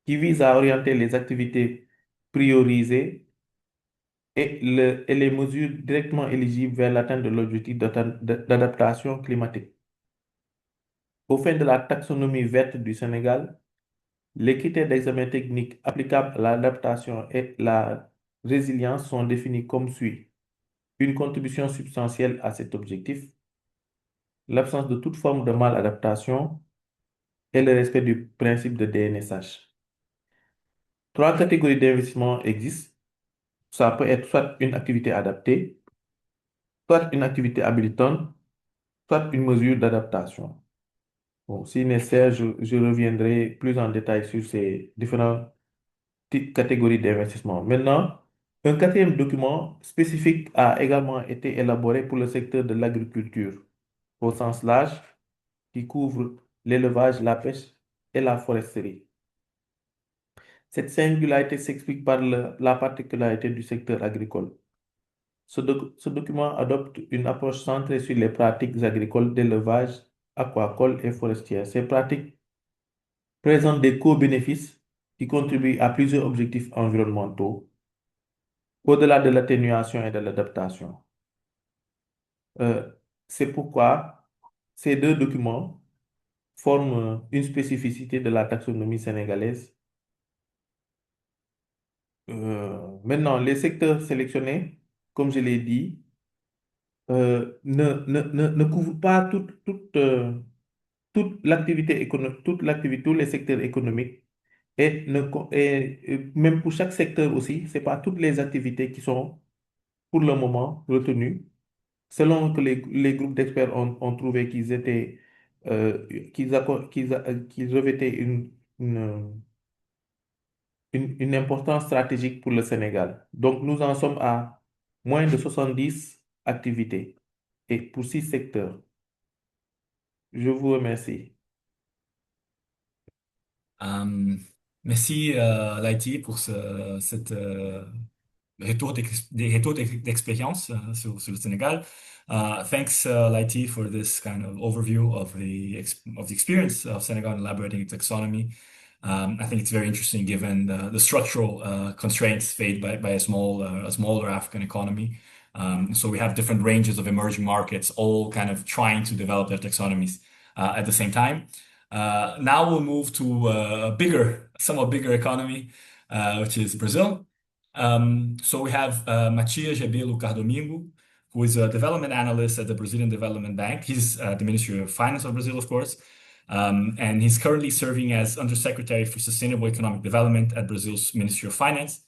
qui vise à orienter les activités priorisées et les mesures directement éligibles vers l'atteinte de l'objectif d'adaptation climatique. Au fin de la taxonomie verte du Sénégal, les critères d'examen technique applicables à l'adaptation et la résilience sont définis comme suit. Une contribution substantielle à cet objectif, l'absence de toute forme de maladaptation et le respect du principe de DNSH. Trois catégories d'investissement existent. Ça peut être soit une activité adaptée, soit une activité habilitante, soit une mesure d'adaptation. Bon, si nécessaire, je reviendrai plus en détail sur ces différentes catégories d'investissement. Maintenant, un quatrième document spécifique a également été élaboré pour le secteur de l'agriculture au sens large, qui couvre l'élevage, la pêche et la foresterie. Cette singularité s'explique par la particularité du secteur agricole. Ce document adopte une approche centrée sur les pratiques agricoles d'élevage, aquacole et forestière. Ces pratiques présentent des co-bénéfices qui contribuent à plusieurs objectifs environnementaux, au-delà de l'atténuation et de l'adaptation. Euh, c'est pourquoi ces deux documents forment une spécificité de la taxonomie sénégalaise. Maintenant, les secteurs sélectionnés, comme je l'ai dit, ne couvrent pas toute l'activité économique, tous les secteurs économiques. Et même pour chaque secteur aussi, ce n'est pas toutes les activités qui sont pour le moment retenues. Selon que les groupes d'experts ont trouvé qu'ils étaient, qu'ils revêtaient une, une importance stratégique pour le Sénégal. Donc, nous en sommes à moins de 70 activités et pour 6 secteurs. Je vous remercie. Merci, Laity, pour cette des retours d'expérience sur le Sénégal. Thanks, Laity, for this kind of overview of the experience of Senegal in elaborating its taxonomy. I think it's very interesting given the structural constraints faced by a smaller African economy. So we have different ranges of emerging markets, all kind of trying to develop their taxonomies at the same time. Now we'll move to somewhat bigger economy, which is Brazil. So we have Matias Rebello Cardomingo, who is a development analyst at the Brazilian Development Bank. He's at the Ministry of Finance of Brazil, of course. And he's currently serving as Undersecretary for Sustainable Economic Development at Brazil's Ministry of Finance.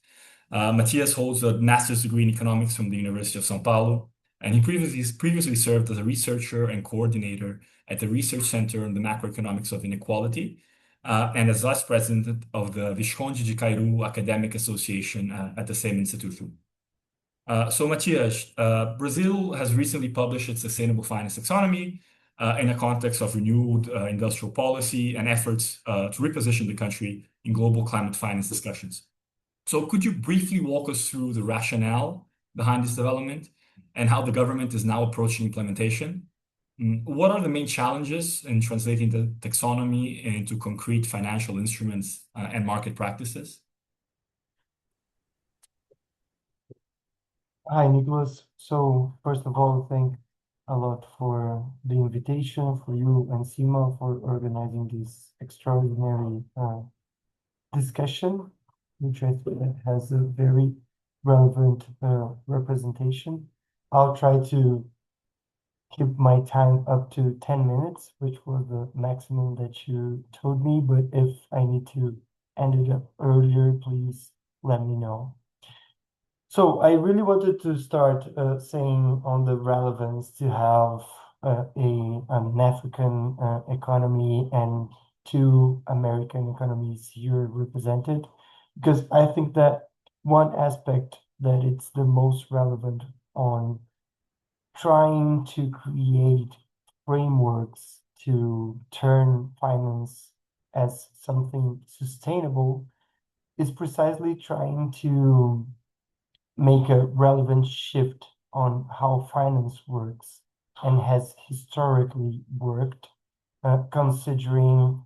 Matias holds a master's degree in economics from the University of São Paulo, and he previously served as a researcher and coordinator at the Research Center on the Macroeconomics of Inequality, and as vice president of the Visconde de Cairu Academic Association at the same institution. So Matias, Brazil has recently published its sustainable finance taxonomy in a context of renewed industrial policy and efforts to reposition the country in global climate finance discussions. So could you briefly walk us through the rationale behind this development and how the government is now approaching implementation? What are the main challenges in translating the taxonomy into concrete financial instruments and market practices? Hi, Nicolas. So first of all, thank a lot for the invitation, for you and Sima for organizing this extraordinary discussion, which I think has a very relevant representation. I'll try to keep my time up to 10 minutes, which was the maximum that you told me, but if I need to end it up earlier, please let me know. So I really wanted to start saying on the relevance to have an African economy and two American economies here represented, because I think that one aspect that it's the most relevant on trying to create frameworks to turn finance as something sustainable is precisely trying to make a relevant shift on how finance works and has historically worked, considering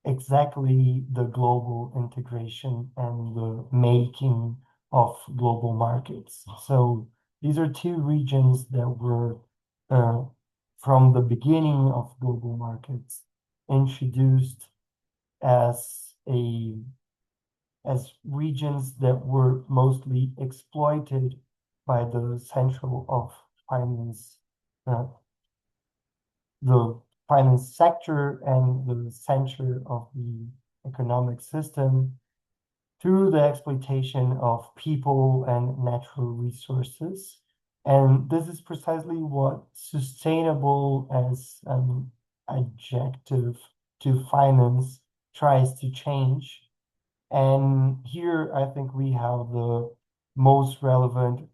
exactly the global integration and the making of global markets. So these are two regions that were, from the beginning of global markets, introduced as regions that were mostly exploited by the central of finance, the finance sector and the center of the economic system through the exploitation of people and natural resources. And this is precisely what sustainable as an adjective to finance tries to change. And here I think we have the most relevant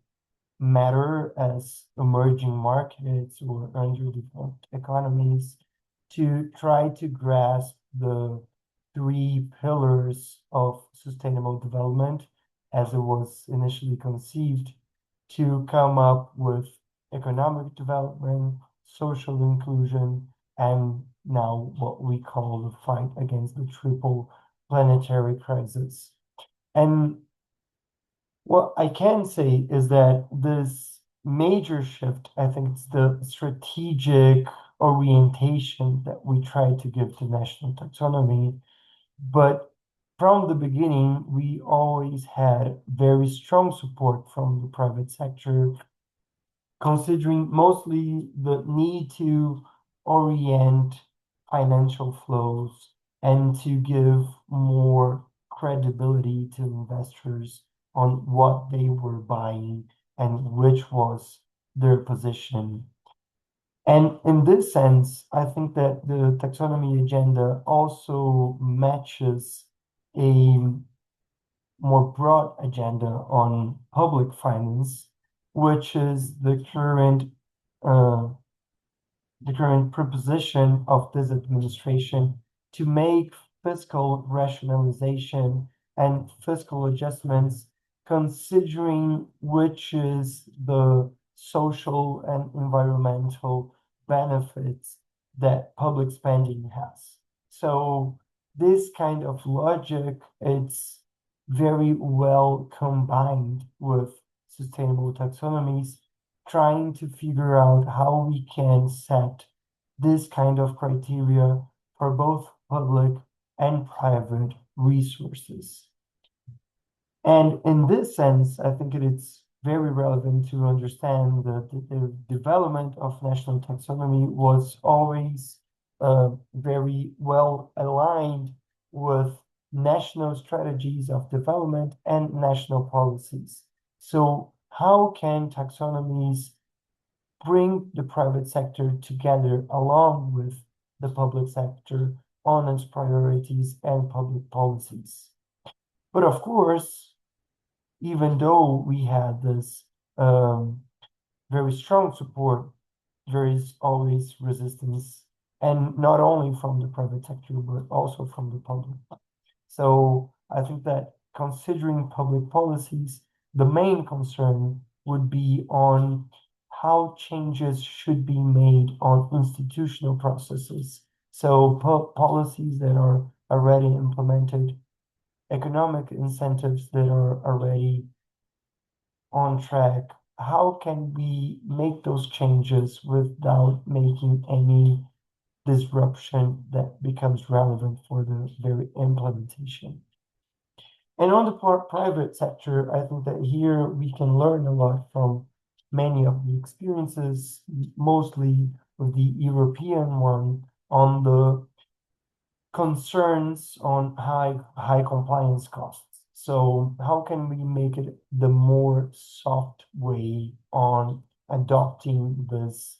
matter as emerging markets or underdeveloped economies to try to grasp the three pillars of sustainable development as it was initially conceived to come up with economic development, social inclusion, and now what we call the fight against the triple planetary crisis. And what I can say is that this major shift, I think it's the strategic orientation that we try to give to national taxonomy. But from the beginning, we always had very strong support from the private sector, considering mostly the need to orient financial flows and to give more credibility to investors on what they were buying and which was their position. And in this sense, I think that the taxonomy agenda also matches a more broad agenda on public finance, which is the current the current proposition of this administration to make fiscal rationalization and fiscal adjustments, considering which is the social and environmental benefits that public spending has. So this kind of logic, it's very well combined with sustainable taxonomies, trying to figure out how we can set this kind of criteria for both public and private resources. And in this sense, I think it's very relevant to understand that the development of national taxonomy was always very well aligned with national strategies of development and national policies. So how can taxonomies bring the private sector together along with the public sector on its priorities and public policies? But of course, even though we had this very strong support, there is always resistance, and not only from the private sector, but also from the public. So I think that considering public policies, the main concern would be on how changes should be made on institutional processes. So policies that are already implemented, economic incentives that are already on track, how can we make those changes without making any disruption that becomes relevant for the very implementation? And on the private sector, I think that here we can learn a lot from many of the experiences, mostly with the European one, on the concerns on high compliance costs. So how can we make it the more soft way on adopting this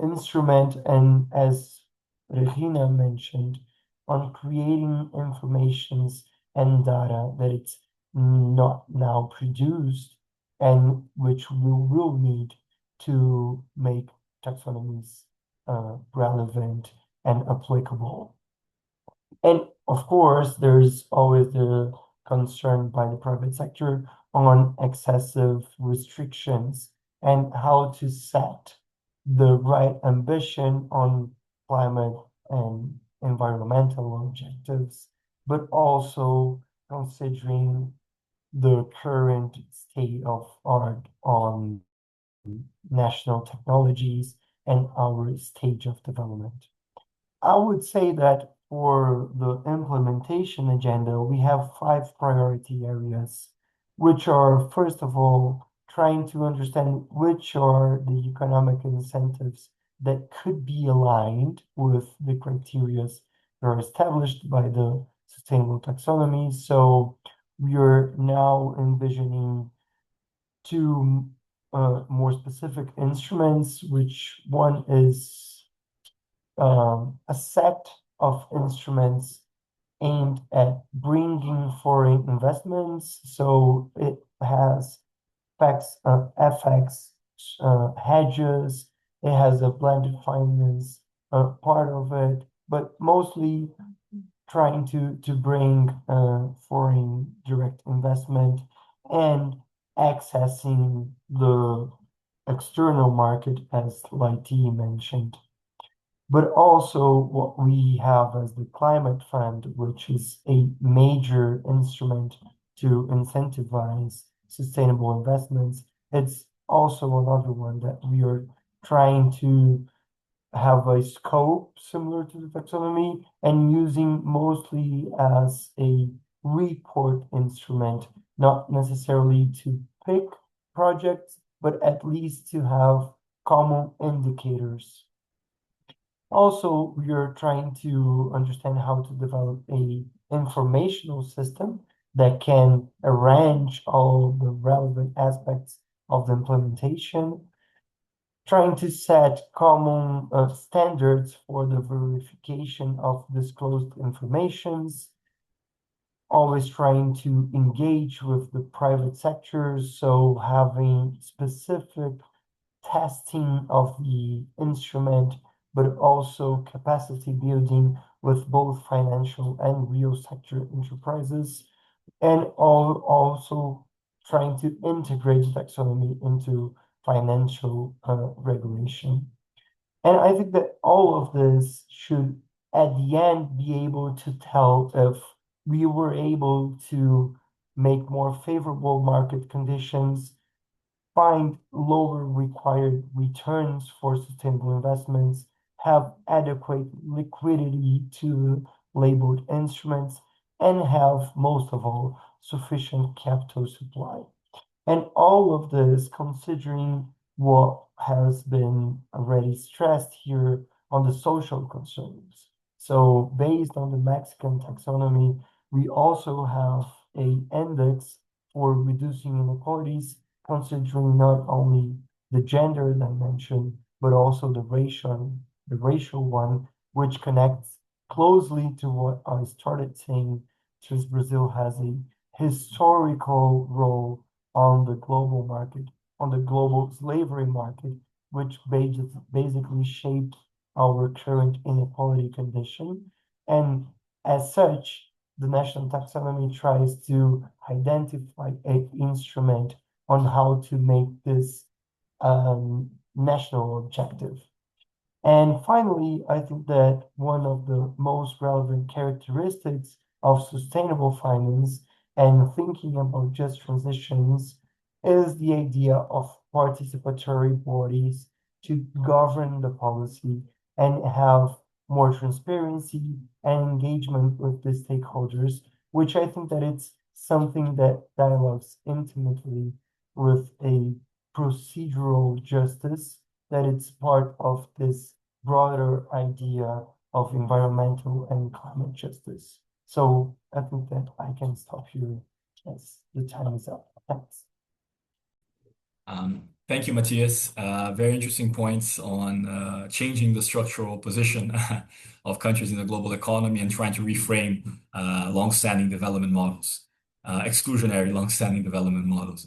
instrument, and as Regina mentioned, on creating informations and data that it's not now produced and which we will need to make taxonomies relevant and applicable. And of course, there's always the concern by the private sector on excessive restrictions and how to set the right ambition on climate and environmental objectives, but also considering the current state of art on national technologies and our stage of development. I would say that for the implementation agenda, we have 5 priority areas, which are, first of all, trying to understand which are the economic incentives that could be aligned with the criteria that are established by the sustainable taxonomy. So we are now envisioning 2 more specific instruments, which one is a set of instruments aimed at bringing foreign investments. So it has FX hedges, it has a blended finance part of it, but mostly trying to bring foreign direct investment and accessing the external market, as Laity mentioned. But also what we have as the climate fund, which is a major instrument to incentivize sustainable investments. It's also another one that we are trying to have a scope similar to the taxonomy and using mostly as a report instrument, not necessarily to pick projects, but at least to have common indicators. Also, we are trying to understand how to develop a informational system that can arrange all the relevant aspects of the implementation, trying to set common standards for the verification of disclosed informations, always trying to engage with the private sector, so having specific testing of the instrument, but also capacity building with both financial and real sector enterprises, and also trying to integrate taxonomy into financial regulation. And I think that all of this should, at the end, be able to tell if we were able to make more favorable market conditions, find lower required returns for sustainable investments, have adequate liquidity to labeled instruments, and have, most of all, sufficient capital supply. And all of this considering what has been already stressed here on the social concerns. So based on the Mexican taxonomy, we also have an index for reducing inequalities, considering not only the gender dimension, but also the racial one, which connects closely to what I started saying, since Brazil has a historical role on the global market, on the global slavery market, which basically shaped our current inequality condition. And as such, the national taxonomy tries to identify an instrument on how to make this national objective. And finally, I think that one of the most relevant characteristics of sustainable finance and thinking about just transitions is the idea of participatory bodies to govern the policy and have more transparency and engagement with the stakeholders, which I think that it's something that dialogues intimately with a procedural justice, that it's part of this broader idea of environmental and climate justice. So I think that I can stop here as the time is up. Thanks. Thank you, Matias. Very interesting points on changing the structural position of countries in the global economy and trying to reframe long-standing development models, exclusionary long-standing development models.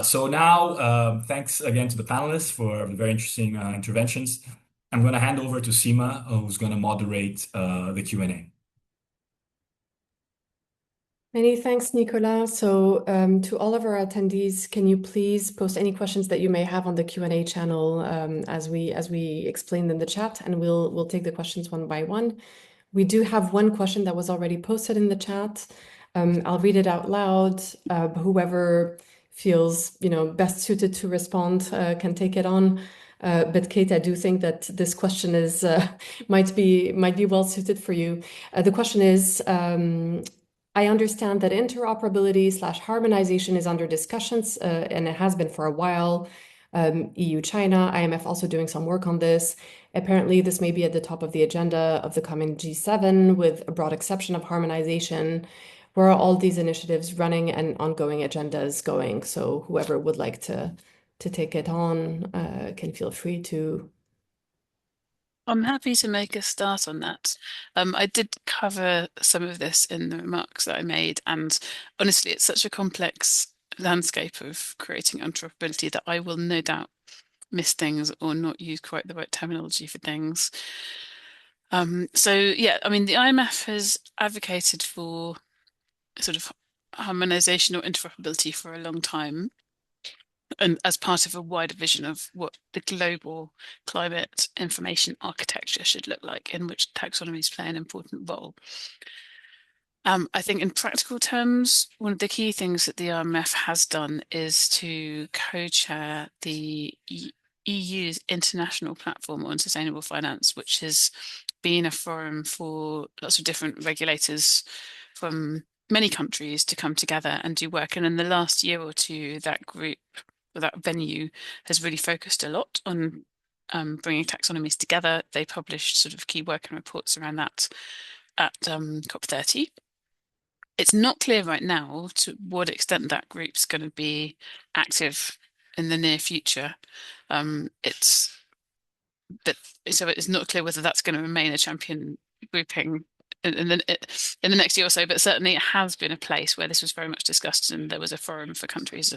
So now, thanks again to the panelists for the very interesting interventions. I'm going to hand over to Sima, who's going to moderate the Q&A. Many thanks, Nicolas. So to all of our attendees, can you please post any questions that you may have on the Q&A channel as we explained in the chat, and we'll take the questions one by one. We do have one question that was already posted in the chat. I'll read it out loud. Whoever feels best suited to respond can take it on. But Kate, I do think that this question is might be well suited for you. The question is, I understand that interoperability/harmonization is under discussions, and it has been for a while. EU, China, IMF also doing some work on this. Apparently, this may be at the top of the agenda of the coming G7 with a broad exception of harmonization. Where are all these initiatives running and ongoing agendas going? So whoever would like to take it on can feel free to. I'm happy to make a start on that. I did cover some of this in the remarks that I made, and honestly, it's such a complex landscape of creating interoperability that I will no doubt miss things or not use quite the right terminology for things. So yeah, I mean, the IMF has advocated for sort of harmonization or interoperability for a long time, and as part of a wider vision of what the global climate information architecture should look like, in which taxonomies play an important role. I think in practical terms, one of the key things that the IMF has done is to co-chair the EU's international platform on sustainable finance, which has been a forum for lots of different regulators from many countries to come together and do work. And in the last year or two, that group, or that venue, has really focused a lot on bringing taxonomies together. They published sort of key working reports around that at COP30. It's not clear right now to what extent that group's going to be active in the near future. So it's not clear whether that's going to remain a champion grouping in the next year or so, but certainly it has been a place where this was very much discussed, and there was a forum for countries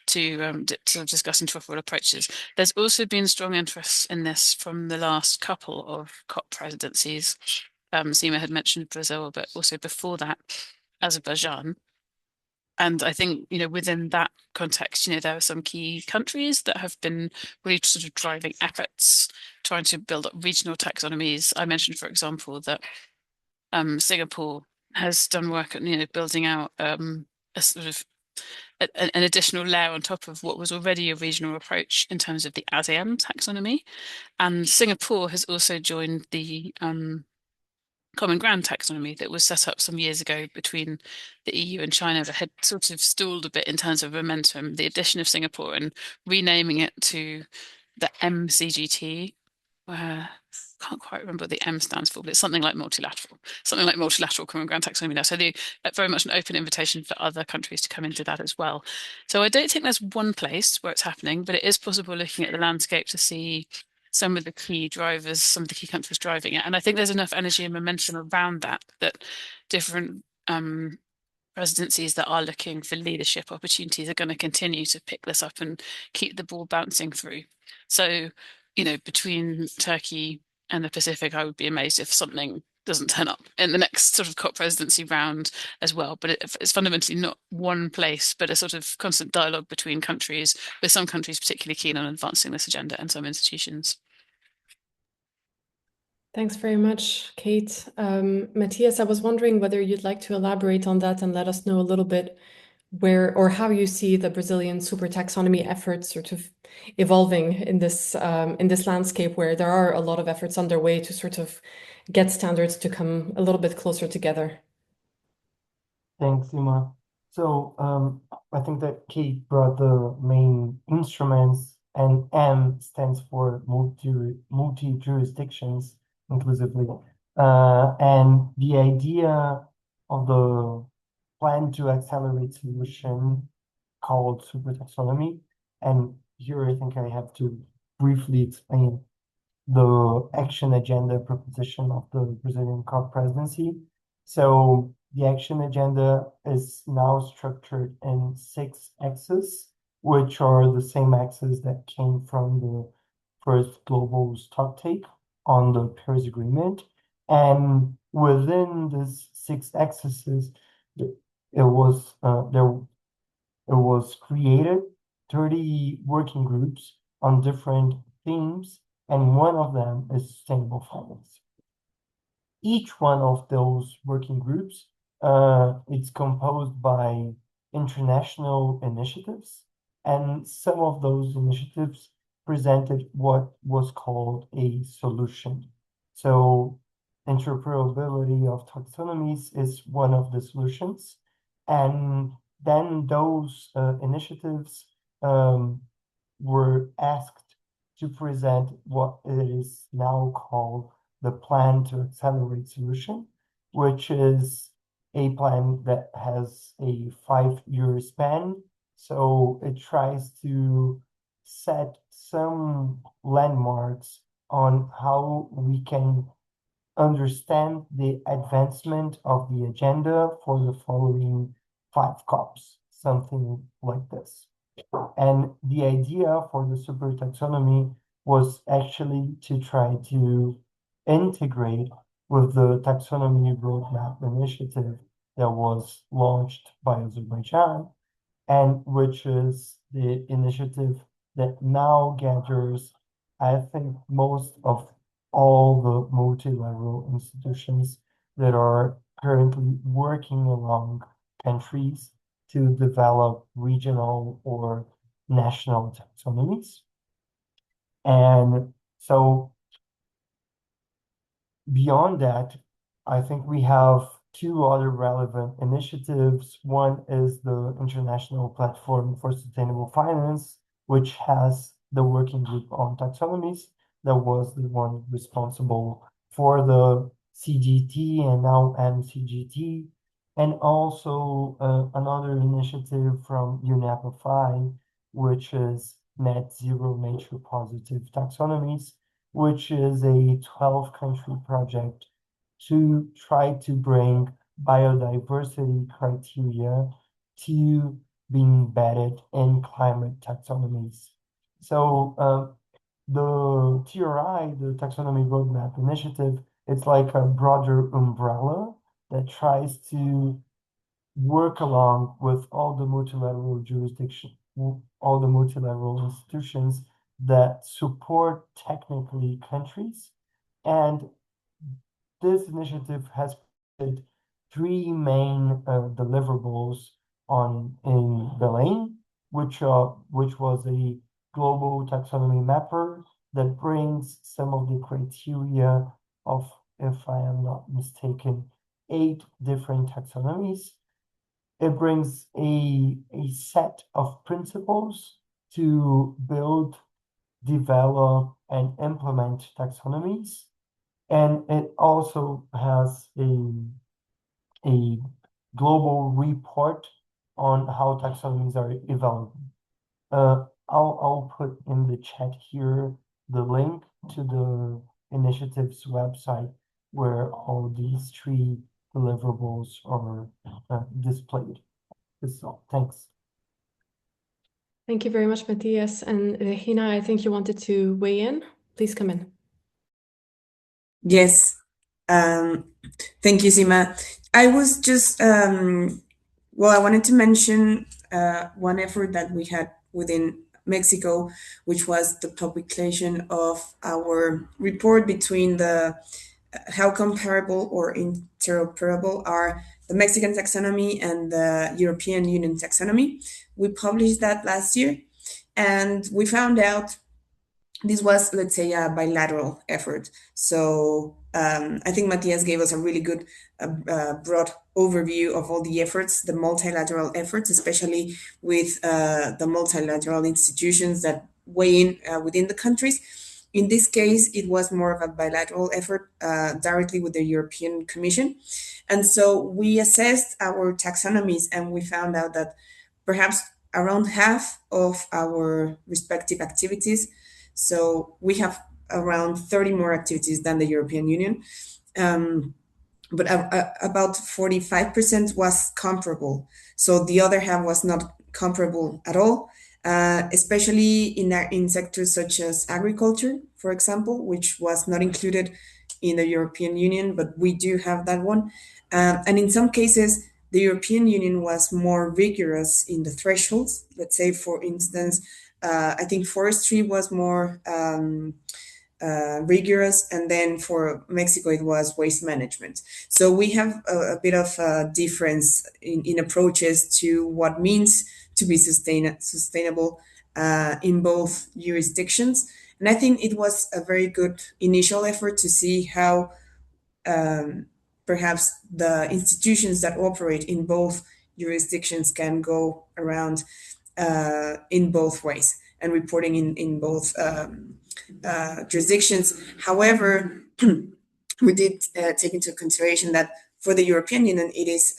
to sort of discuss interoperable approaches. There's also been strong interest in this from the last couple of COP presidencies. Sima had mentioned Brazil, but also before that, Azerbaijan. And I think, within that context, there are some key countries that have been really sort of driving efforts, trying to build up regional taxonomies. I mentioned, for example, that Singapore has done work at, building out a sort of an additional layer on top of what was already a regional approach in terms of the ASEAN taxonomy. And Singapore has also joined the Common Ground taxonomy that was set up some years ago between the EU and China, that had sort of stalled a bit in terms of momentum. The addition of Singapore and renaming it to the MCGT, I can't quite remember what the M stands for, but it's something like multilateral Common Ground taxonomy now. So very much an open invitation for other countries to come into that as well. So I don't think there's one place where it's happening, but it is possible looking at the landscape to see some of the key drivers, some of the key countries driving it. And I think there's enough energy and momentum around that different presidencies that are looking for leadership opportunities are going to continue to pick this up and keep the ball bouncing through. So, between Turkey and the Pacific, I would be amazed if something doesn't turn up in the next sort of COP presidency round as well. But it's fundamentally not one place, but a sort of constant dialogue between countries, with some countries particularly keen on advancing this agenda and some institutions. Thanks very much, Kate. Matias, I was wondering whether you'd like to elaborate on that and let us know a little bit where or how you see the Brazilian super taxonomy efforts sort of evolving in this landscape, where there are a lot of efforts underway to sort of get standards to come a little bit closer together. Thanks, Sima. So I think that Kate brought the main instruments, and M stands for multi-jurisdictions inclusively. And the idea of the plan to accelerate solution called super taxonomy. And here I think I have to briefly explain the action agenda proposition of the Brazilian COP presidency. So the action agenda is now structured in 6 axes, which are the same axes that came from the first global stocktake on the Paris Agreement. And within these 6 axes, it was created 30 working groups on different themes, and one of them is sustainable finance. Each one of those working groups it's composed by international initiatives, and some of those initiatives presented what was called a solution. So interoperability of taxonomies is one of the solutions, and then those initiatives were asked to present what is now called the Plan to Accelerate Solution, which is a plan that has a 5-year span. So it tries to set some landmarks on how we can understand the advancement of the agenda for the following 5 COPs, something like this. And the idea for the super taxonomy was actually to try to integrate with the taxonomy roadmap initiative that was launched by Azerbaijan, and which is the initiative that now gathers, I think, most of all the multilateral institutions that are currently working along countries to develop regional or national taxonomies. And so beyond that, I think we have 2 other relevant initiatives. One is the International Platform for Sustainable Finance, which has the working group on taxonomies that was the one responsible for the CGT and now MCGT, and also another initiative from UNEP-FI, which is Net Zero Nature Positive Taxonomies, which is a 12-country project to try to bring biodiversity criteria to be embedded in climate taxonomies. So the TRI, the Taxonomy Roadmap Initiative, it's like a broader umbrella that tries to work along with all the multilateral jurisdiction, all the multilateral institutions that support technically countries. And this initiative has put three main deliverables in Belém, which was a global taxonomy mapper that brings some of the criteria of, if I am not mistaken, 8 different taxonomies. It brings a set of principles to build, develop, and implement taxonomies. And it also has a global report on how taxonomies are evolving. I'll put in the chat here the link to the initiative's website where all these 3 deliverables are displayed. So thanks. Thank you very much, Matias. And Regina, I think you wanted to weigh in. Please come in. Yes. Thank you, Sima. I was just, well, I wanted to mention one effort that we had within Mexico, which was the publication of our report between the how comparable or interoperable are the Mexican taxonomy and the European Union taxonomy. We published that last year, and we found out this was, let's say, a bilateral effort. So I think Matias gave us a really good broad overview of all the efforts, the multilateral efforts, especially with the multilateral institutions that weigh in within the countries. In this case, it was more of a bilateral effort directly with the European Commission. And so we assessed our taxonomies, and we found out that perhaps around half of our respective activities, so we have around 30 more activities than the European Union, but about 45% was comparable. So the other half was not comparable at all, especially in sectors such as agriculture, for example, which was not included in the European Union, but we do have that one. And in some cases, the European Union was more rigorous in the thresholds. Let's say, for instance, I think forestry was more rigorous, and then for Mexico it was waste management. So we have a bit of a difference in approaches to what means to be sustainable in both jurisdictions. And I think it was a very good initial effort to see how perhaps the institutions that operate in both jurisdictions can go around in both ways and reporting in both jurisdictions. However, we did take into consideration that for the European Union, it is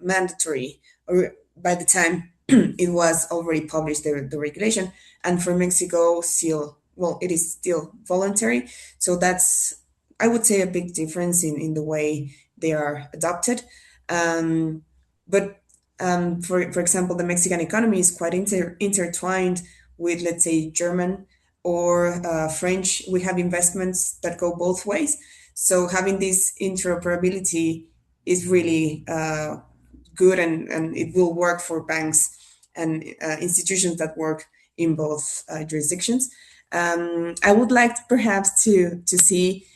mandatory, or by the time it was already published, the regulation, and for Mexico, still, well, it is still voluntary. So that's, I would say, a big difference in the way they are adopted. But for example, the Mexican economy is quite intertwined with, let's say, German or French. We have investments that go both ways. So having this interoperability is really good, and it will work for banks and institutions that work in both jurisdictions. I would like perhaps to see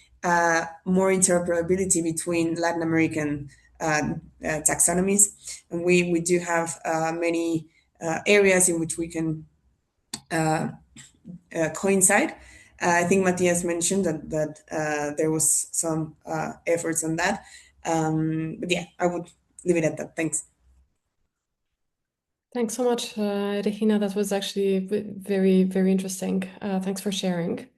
more interoperability between Latin American taxonomies, and we do have many areas in which we can coincide. I think Matias mentioned that there was some efforts on that, but yeah, I would leave it at that. Thanks. Thanks so much, Regina. That was actually very, very interesting. Thanks for sharing.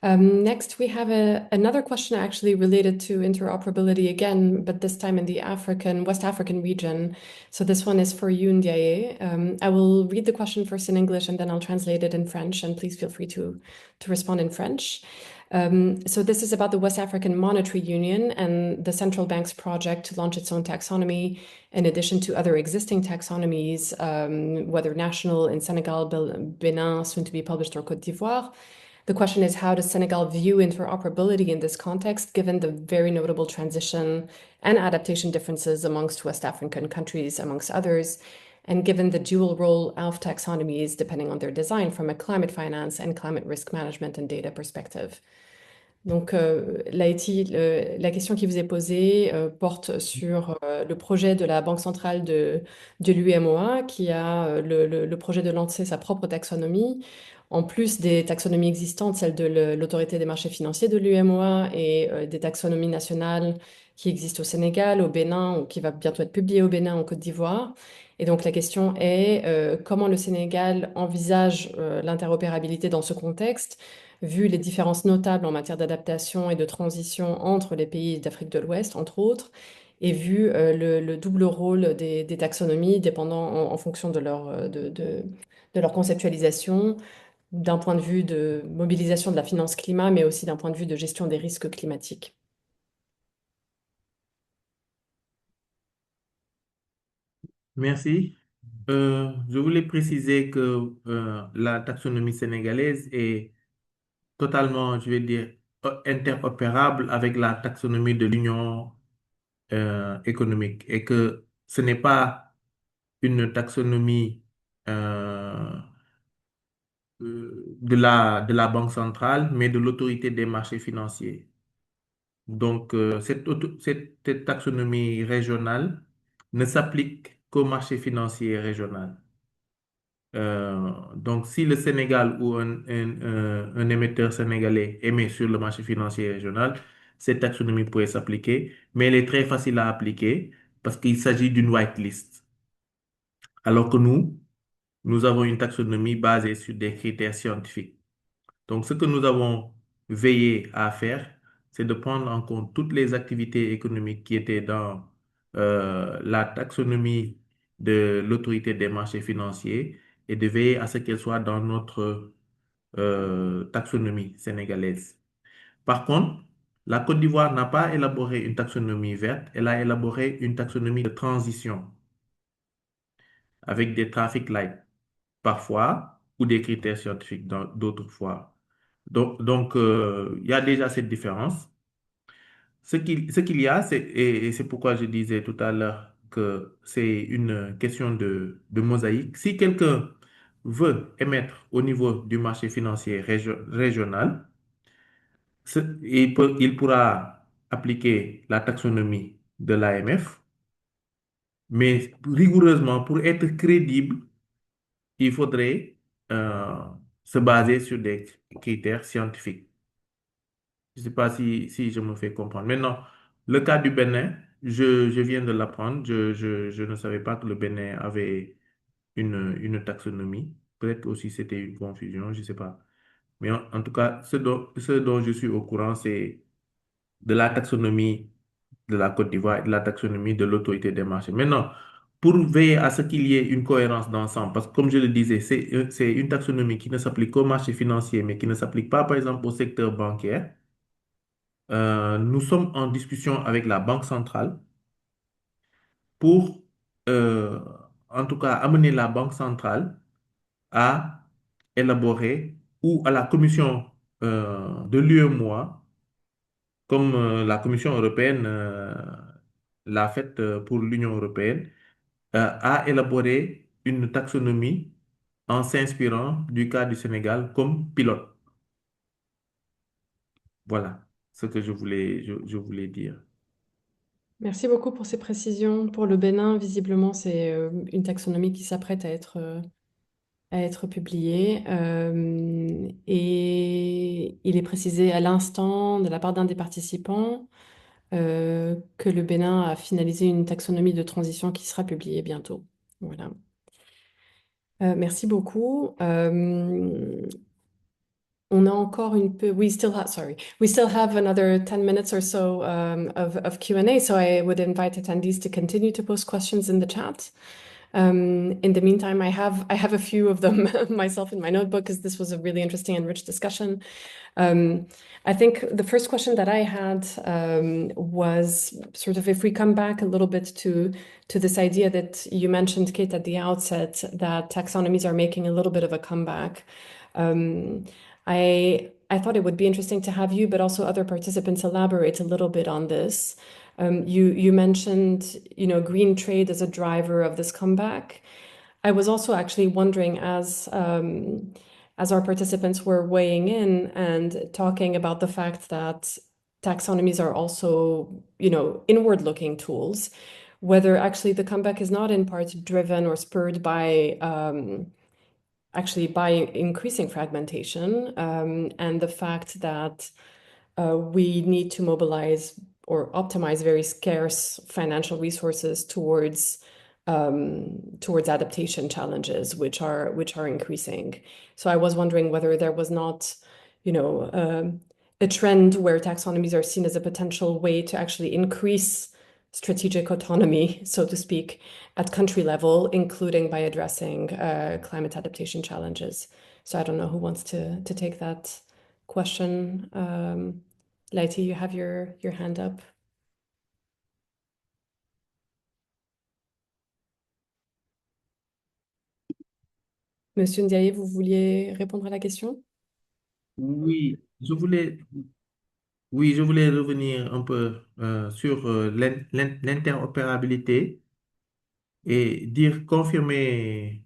Next, we have another question actually related to interoperability again, but this time in the West African region. So this one is for you, Ndiaye. I will read the question first in English and then I'll translate it in French, and please feel free to respond in French. So this is about the West African Monetary Union and the central bank's project to launch its own taxonomy, in addition to other existing taxonomies, whether national in Senegal, Benin, soon to be published, or Côte d'Ivoire. The question is, how does Senegal view interoperability in this context, given the very notable transition and adaptation differences amongst West African countries, amongst others, and given the dual role of taxonomies depending on their design from a climate finance and climate risk management and data perspective? Donc, Laity, la question qui vous est posée porte sur le projet de la Banque centrale de l'UMOA, qui a le projet de lancer sa propre taxonomie, en plus des taxonomies existantes, celle de l'autorité des marchés financiers de l'UMOA et des taxonomies nationales qui existent au Sénégal, au Bénin, ou qui va bientôt être publiée au Bénin, en Côte d'Ivoire. Et donc, la question est comment le Sénégal envisage l'interopérabilité dans ce contexte, vu les différences notables en matière d'adaptation et de transition entre les pays d'Afrique de l'Ouest, entre autres, et vu le double rôle des taxonomies dépendant en fonction de leur conceptualisation, d'un point de vue de mobilisation de la finance climat, mais aussi d'un point de vue de gestion des risques climatiques. Merci. Je voulais préciser que la taxonomie sénégalaise est totalement, je vais dire, interopérable avec la taxonomie de l'Union économique et que ce n'est pas une taxonomie de la Banque centrale, mais de l'autorité des marchés financiers. Donc, cette taxonomie régionale ne s'applique qu'au marché financier régional. Donc, si le Sénégal ou un émetteur sénégalais émet sur le marché financier régional, cette taxonomie pourrait s'appliquer, mais elle est très facile à appliquer parce qu'il s'agit d'une whitelist. Alors que nous avons une taxonomie basée sur des critères scientifiques. Donc, ce que nous avons veillé à faire, c'est de prendre en compte toutes les activités économiques qui étaient dans la taxonomie de l'autorité des marchés financiers et de veiller à ce qu'elles soient dans notre taxonomie sénégalaise. Par contre, la Côte d'Ivoire n'a pas élaboré une taxonomie verte, elle a élaboré une taxonomie de transition avec des traffic lights parfois ou des critères scientifiques d'autres fois. Donc, il y a déjà cette différence. Ce qu'il y a, et c'est pourquoi je disais tout à l'heure que c'est une question de mosaïque. Si quelqu'un veut émettre au niveau du marché financier régional, il pourra appliquer la taxonomie de l'AMF, mais rigoureusement, pour être crédible, il faudrait se baser sur des critères scientifiques. Je ne sais pas si je me fais comprendre. Maintenant, le cas du Bénin, je viens de l'apprendre. Je ne savais pas que le Bénin avait une taxonomie. Peut-être aussi c'était une confusion, je ne sais pas. Mais en tout cas, ce dont je suis au courant, c'est de la taxonomie de la Côte d'Ivoire et de la taxonomie de l'autorité des marchés. Maintenant, pour veiller à ce qu'il y ait une cohérence d'ensemble, parce que comme je le disais, c'est une taxonomie qui ne s'applique qu'au marché financier, mais qui ne s'applique pas, par exemple, au secteur bancaire. Nous sommes en discussion avec la Banque centrale pour, euh, en tout cas, amener la Banque centrale à élaborer ou à la commission de l'UEMOA, comme la Commission européenne l'a fait pour l'Union européenne, à élaborer une taxonomie en s'inspirant du cas du Sénégal comme pilote. Voilà ce que je voulais dire. Merci beaucoup pour ces précisions. Pour le Bénin, visiblement, c'est une taxonomie qui s'apprête à être publiée. Et il est précisé à l'instant, de la part d'un des participants, que le Bénin a finalisé une taxonomie de transition qui sera publiée bientôt. Voilà. Merci beaucoup. On a encore we still have another 10 minutes or so of Q&A, so I would invite attendees to continue to post questions in the chat. In the meantime, I have a few of them myself in my notebook because this was a really interesting and rich discussion. I think the first question that I had was sort of if we come back a little bit to this idea that you mentioned, Kate, at the outset, that taxonomies are making a little bit of a comeback. I thought it would be interesting to have you, but also other participants elaborate a little bit on this. You mentioned, green trade as a driver of this comeback. I was also actually wondering as our participants were weighing in and talking about the fact that taxonomies are also, inward-looking tools, whether actually the comeback is not in part driven or spurred by actually by increasing fragmentation and the fact that we need to mobilize or optimize very scarce financial resources towards adaptation challenges, which are increasing. So I was wondering whether there was not, a trend where taxonomies are seen as a potential way to actually increase strategic autonomy, so to speak, at country level, including by addressing climate adaptation challenges. So I don't know who wants to take that question. Laity, you have your hand up. Monsieur Ndiaye, vous vouliez répondre à la question? Oui, je voulais, je voulais revenir un peu sur l'interopérabilité et confirmer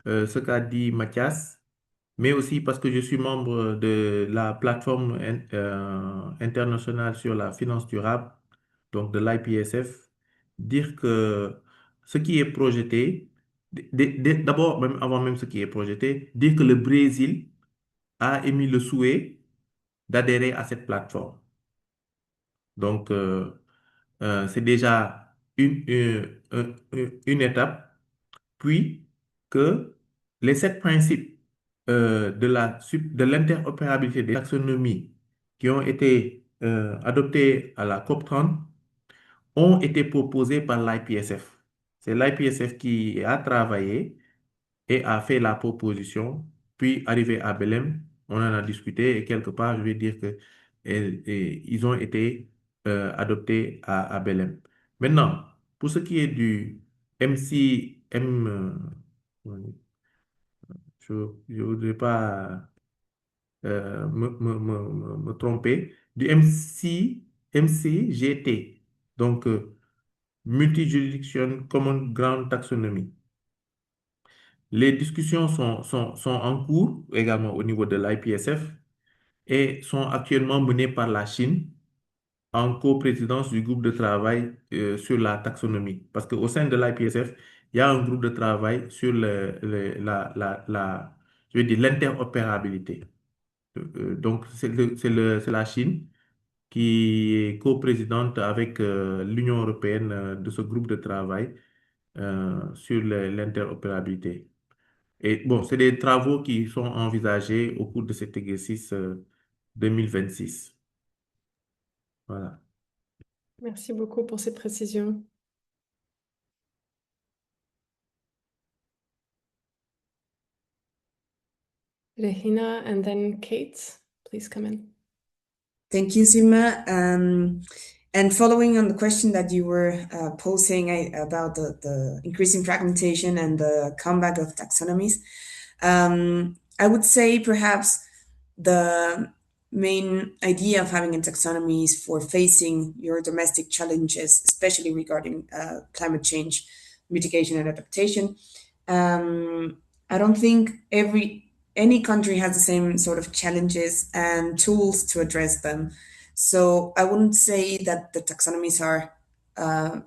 ce qu'a dit Mathias, mais aussi parce que je suis membre de la plateforme internationale sur la finance durable, donc de l'IPSF, dire que ce qui est projeté, d'abord, même avant même ce qui est projeté, dire que le Brésil a émis le souhait d'adhérer à cette plateforme. Donc, c'est déjà une étape, puis que les 7 principes de l'interopérabilité des taxonomies qui ont été adoptés à la COP30 ont été proposés par l'IPSF. C'est l'IPSF qui a travaillé et a fait la proposition, puis arrivé à Belém, on en a discuté et quelque part, je vais dire que ils ont été adoptés à Belém. Maintenant, pour ce qui est du je ne voudrais pas me tromper, du MCGT, donc Multi-Jurisdiction Common Ground Taxonomy. Les discussions sont en cours également au niveau de l'IPSF et sont actuellement menées par la Chine en coprésidence du groupe de travail sur la taxonomie. Parce qu'au sein de l'IPSF, il y a un groupe de travail sur je vais dire l'interopérabilité. Donc, c'est la Chine qui est coprésidente avec l'Union européenne de ce groupe de travail sur l'interopérabilité. Et bon, c'est des travaux qui sont envisagés au cours de cet exercice 2026. Voilà. Merci beaucoup pour ces précisions. Regina and then Kate, please come in. Thank you, Sima. And following on the question that you were posing about the increasing fragmentation and the comeback of taxonomies, I would say perhaps the main idea of having a taxonomy is for facing your domestic challenges, especially regarding climate change mitigation and adaptation. I don't think any country has the same sort of challenges and tools to address them. So I wouldn't say that the taxonomies are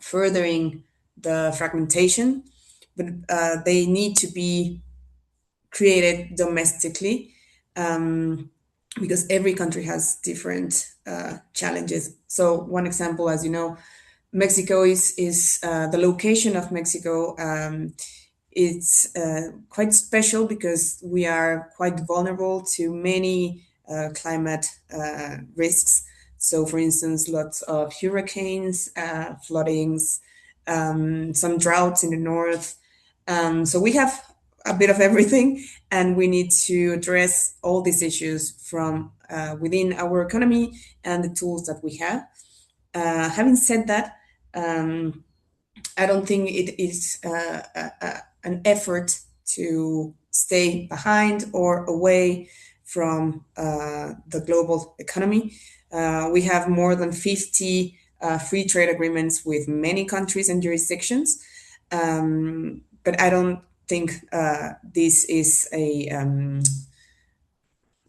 furthering the fragmentation, but they need to be created domestically because every country has different challenges. So one example, as you know, Mexico is the location of Mexico. It's quite special because we are quite vulnerable to many climate risks. So, for instance, lots of hurricanes, floodings, some droughts in the north. So we have a bit of everything, and we need to address all these issues from within our economy and the tools that we have. Having said that, I don't think it is an effort to stay behind or away from the global economy. We have more than 50 free trade agreements with many countries and jurisdictions, but I don't think this is I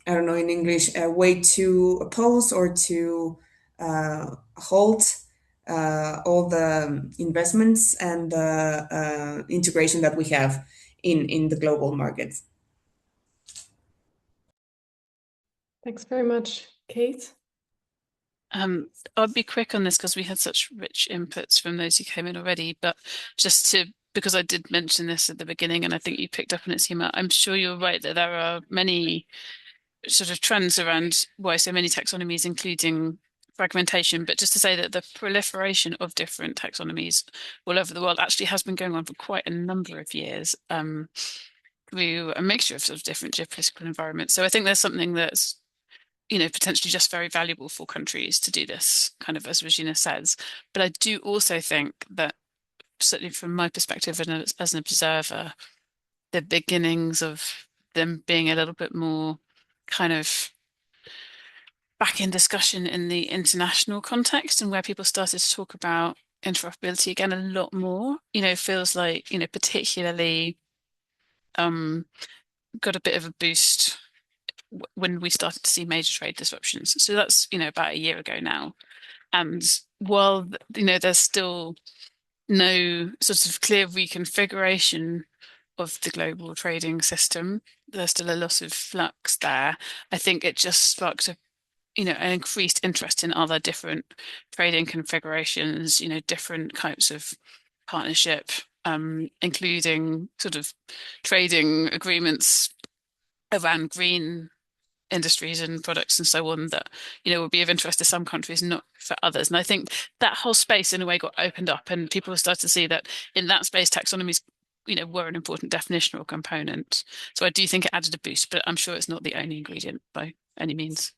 don't know in English, a way to oppose or to halt all the investments and the integration that we have in the global markets. Thanks very much, Kate. I'll be quick on this because we had such rich inputs from those who came in already, but because I did mention this at the beginning, and I think you picked up on it, Sima, I'm sure you're right that there are many sort of trends around why so many taxonomies, including fragmentation, but just to say that the proliferation of different taxonomies all over the world actually has been going on for quite a number of years through a mixture of sort of different geopolitical environments. So I think there's something that's potentially just very valuable for countries to do this, kind of as Regina says. But I do also think that, certainly from my perspective and as an observer, the beginnings of them being a little bit more kind of back in discussion in the international context, and where people started to talk about interoperability again a lot more, feels like, particularly got a bit of a boost when we started to see major trade disruptions. So that's, about a year ago now. And while, there's still no sort of clear reconfiguration of the global trading system, there's still a lot of flux there. I think it just sparked an increased interest in other different trading configurations, different types of partnership, including sort of trading agreements around green industries and products and so on that would be of interest to some countries, not for others. And I think that whole space in a way got opened up, and people started to see that in that space taxonomies were an important definitional component. So I do think it added a boost, but I'm sure it's not the only ingredient by any means.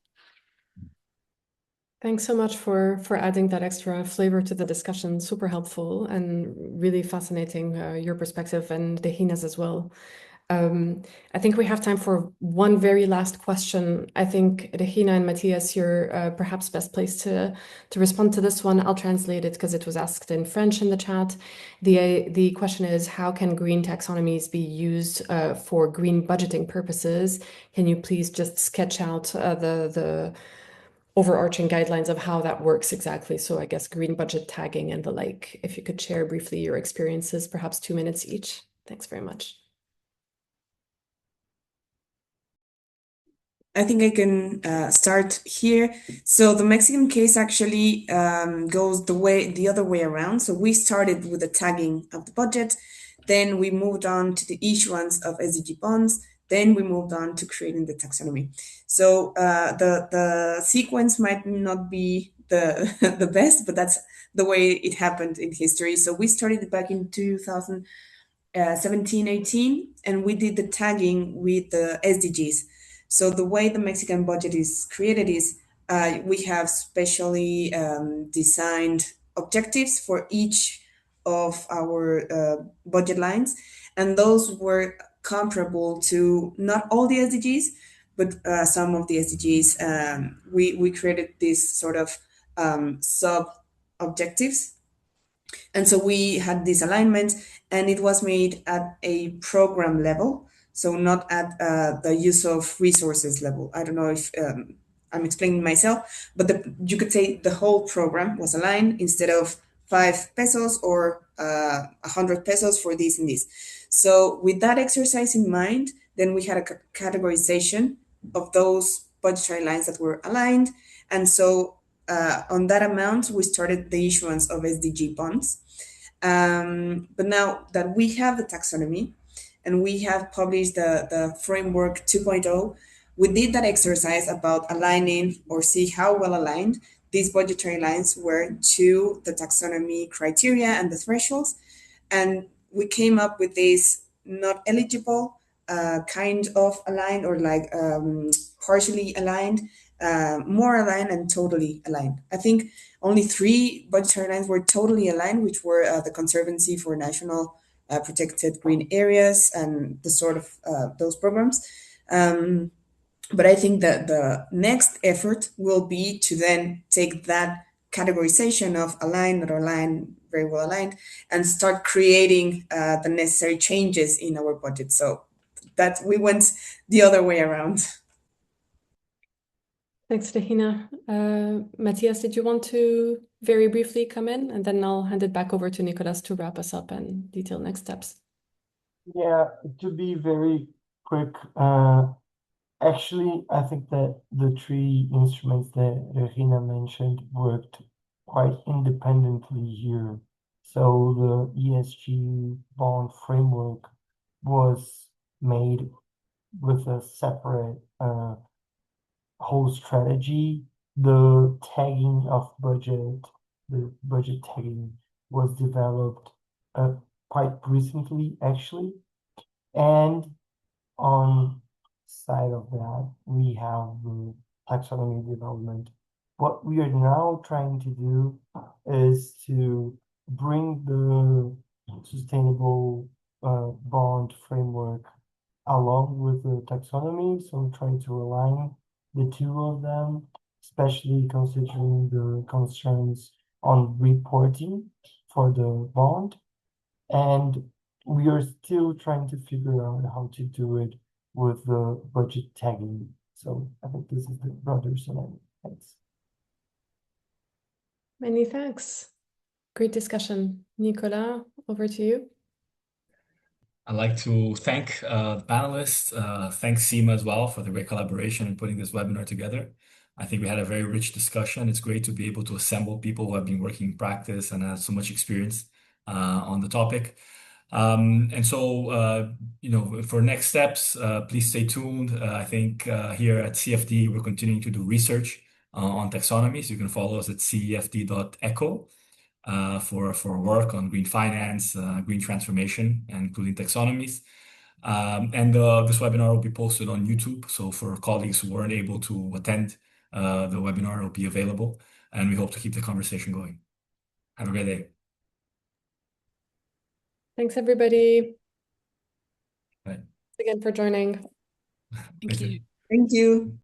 Thanks so much for adding that extra flavor to the discussion. Super helpful and really fascinating, your perspective and Regina's as well. I think we have time for one very last question. I think Regina and Matias, you're perhaps best placed to respond to this one. I'll translate it because it was asked in French in the chat. The question is, how can green taxonomies be used for green budgeting purposes? Can you please just sketch out the overarching guidelines of how that works exactly? So I guess green budget tagging and the like. If you could share briefly your experiences, perhaps 2 minutes each. Thanks very much. I think I can start here. So the Mexican case actually goes the other way around. So we started with the tagging of the budget, then we moved on to the issuance of SDG bonds, then we moved on to creating the taxonomy. So the sequence might not be the the best, but that's the way it happened in history. So we started back in 2017, 18, and we did the tagging with the SDGs. So the way the Mexican budget is created is we have specially designed objectives for each of our budget lines, and those were comparable to not all the SDGs, but some of the SDGs. We created this sort of sub objectives. And so we had this alignment, and it was made at a program level, so not at the use of resources level. I don't know if I'm explaining myself, but you could say the whole program was aligned instead of 5 pesos or 100 pesos for this and this. So with that exercise in mind, then we had a categorization of those budgetary lines that were aligned. And so on that amount, we started the issuance of SDG bonds. But now that we have the taxonomy and we have published the framework 2.0, we did that exercise about aligning or see how well aligned these budgetary lines were to the taxonomy criteria and the thresholds. And we came up with this not eligible, kind of aligned, or like partially aligned, more aligned, and totally aligned. I think only 3 budgetary lines were totally aligned, which were the Conservancy for National Protected Green Areas and the sort of those programs. But I think that the next effort will be to then take that categorization of aligned, not aligned, very well aligned, and start creating the necessary changes in our budget. So that we went the other way around. Thanks, Regina. Matias, did you want to very briefly come in? And then I'll hand it back over to Nicolas to wrap us up and detail next steps. Yeah, to be very quick, actually, I think that the 3 instruments that Regina mentioned worked quite independently here. So the ESG bond framework was made with a separate whole strategy. The tagging of budget, the budget tagging was developed quite recently, actually. And on side of that, we have the taxonomy development. What we are now trying to do is to bring the sustainable bond framework along with the taxonomy, so trying to align the 2 of them, especially considering the concerns on reporting for the bond. And we are still trying to figure out how to do it with the budget tagging. So I think this is the broader scenario. Thanks. Many thanks. Great discussion. Nicolas, over to you. I'd like to thank the panelists, thank Sima as well for the great collaboration in putting this webinar together. I think we had a very rich discussion. It's great to be able to assemble people who have been working in practice and have so much experience on the topic. And so, for next steps, please stay tuned. I think here at CFD, we're continuing to do research on taxonomies. You can follow us at cefd.eco. For work on green finance, green transformation, including taxonomies. And this webinar will be posted on YouTube. So for colleagues who weren't able to attend the webinar, it will be available. And we hope to keep the conversation going. Have a great day. Thanks, everybody. Bye. Thanks again for joining. Thank you. Thank you.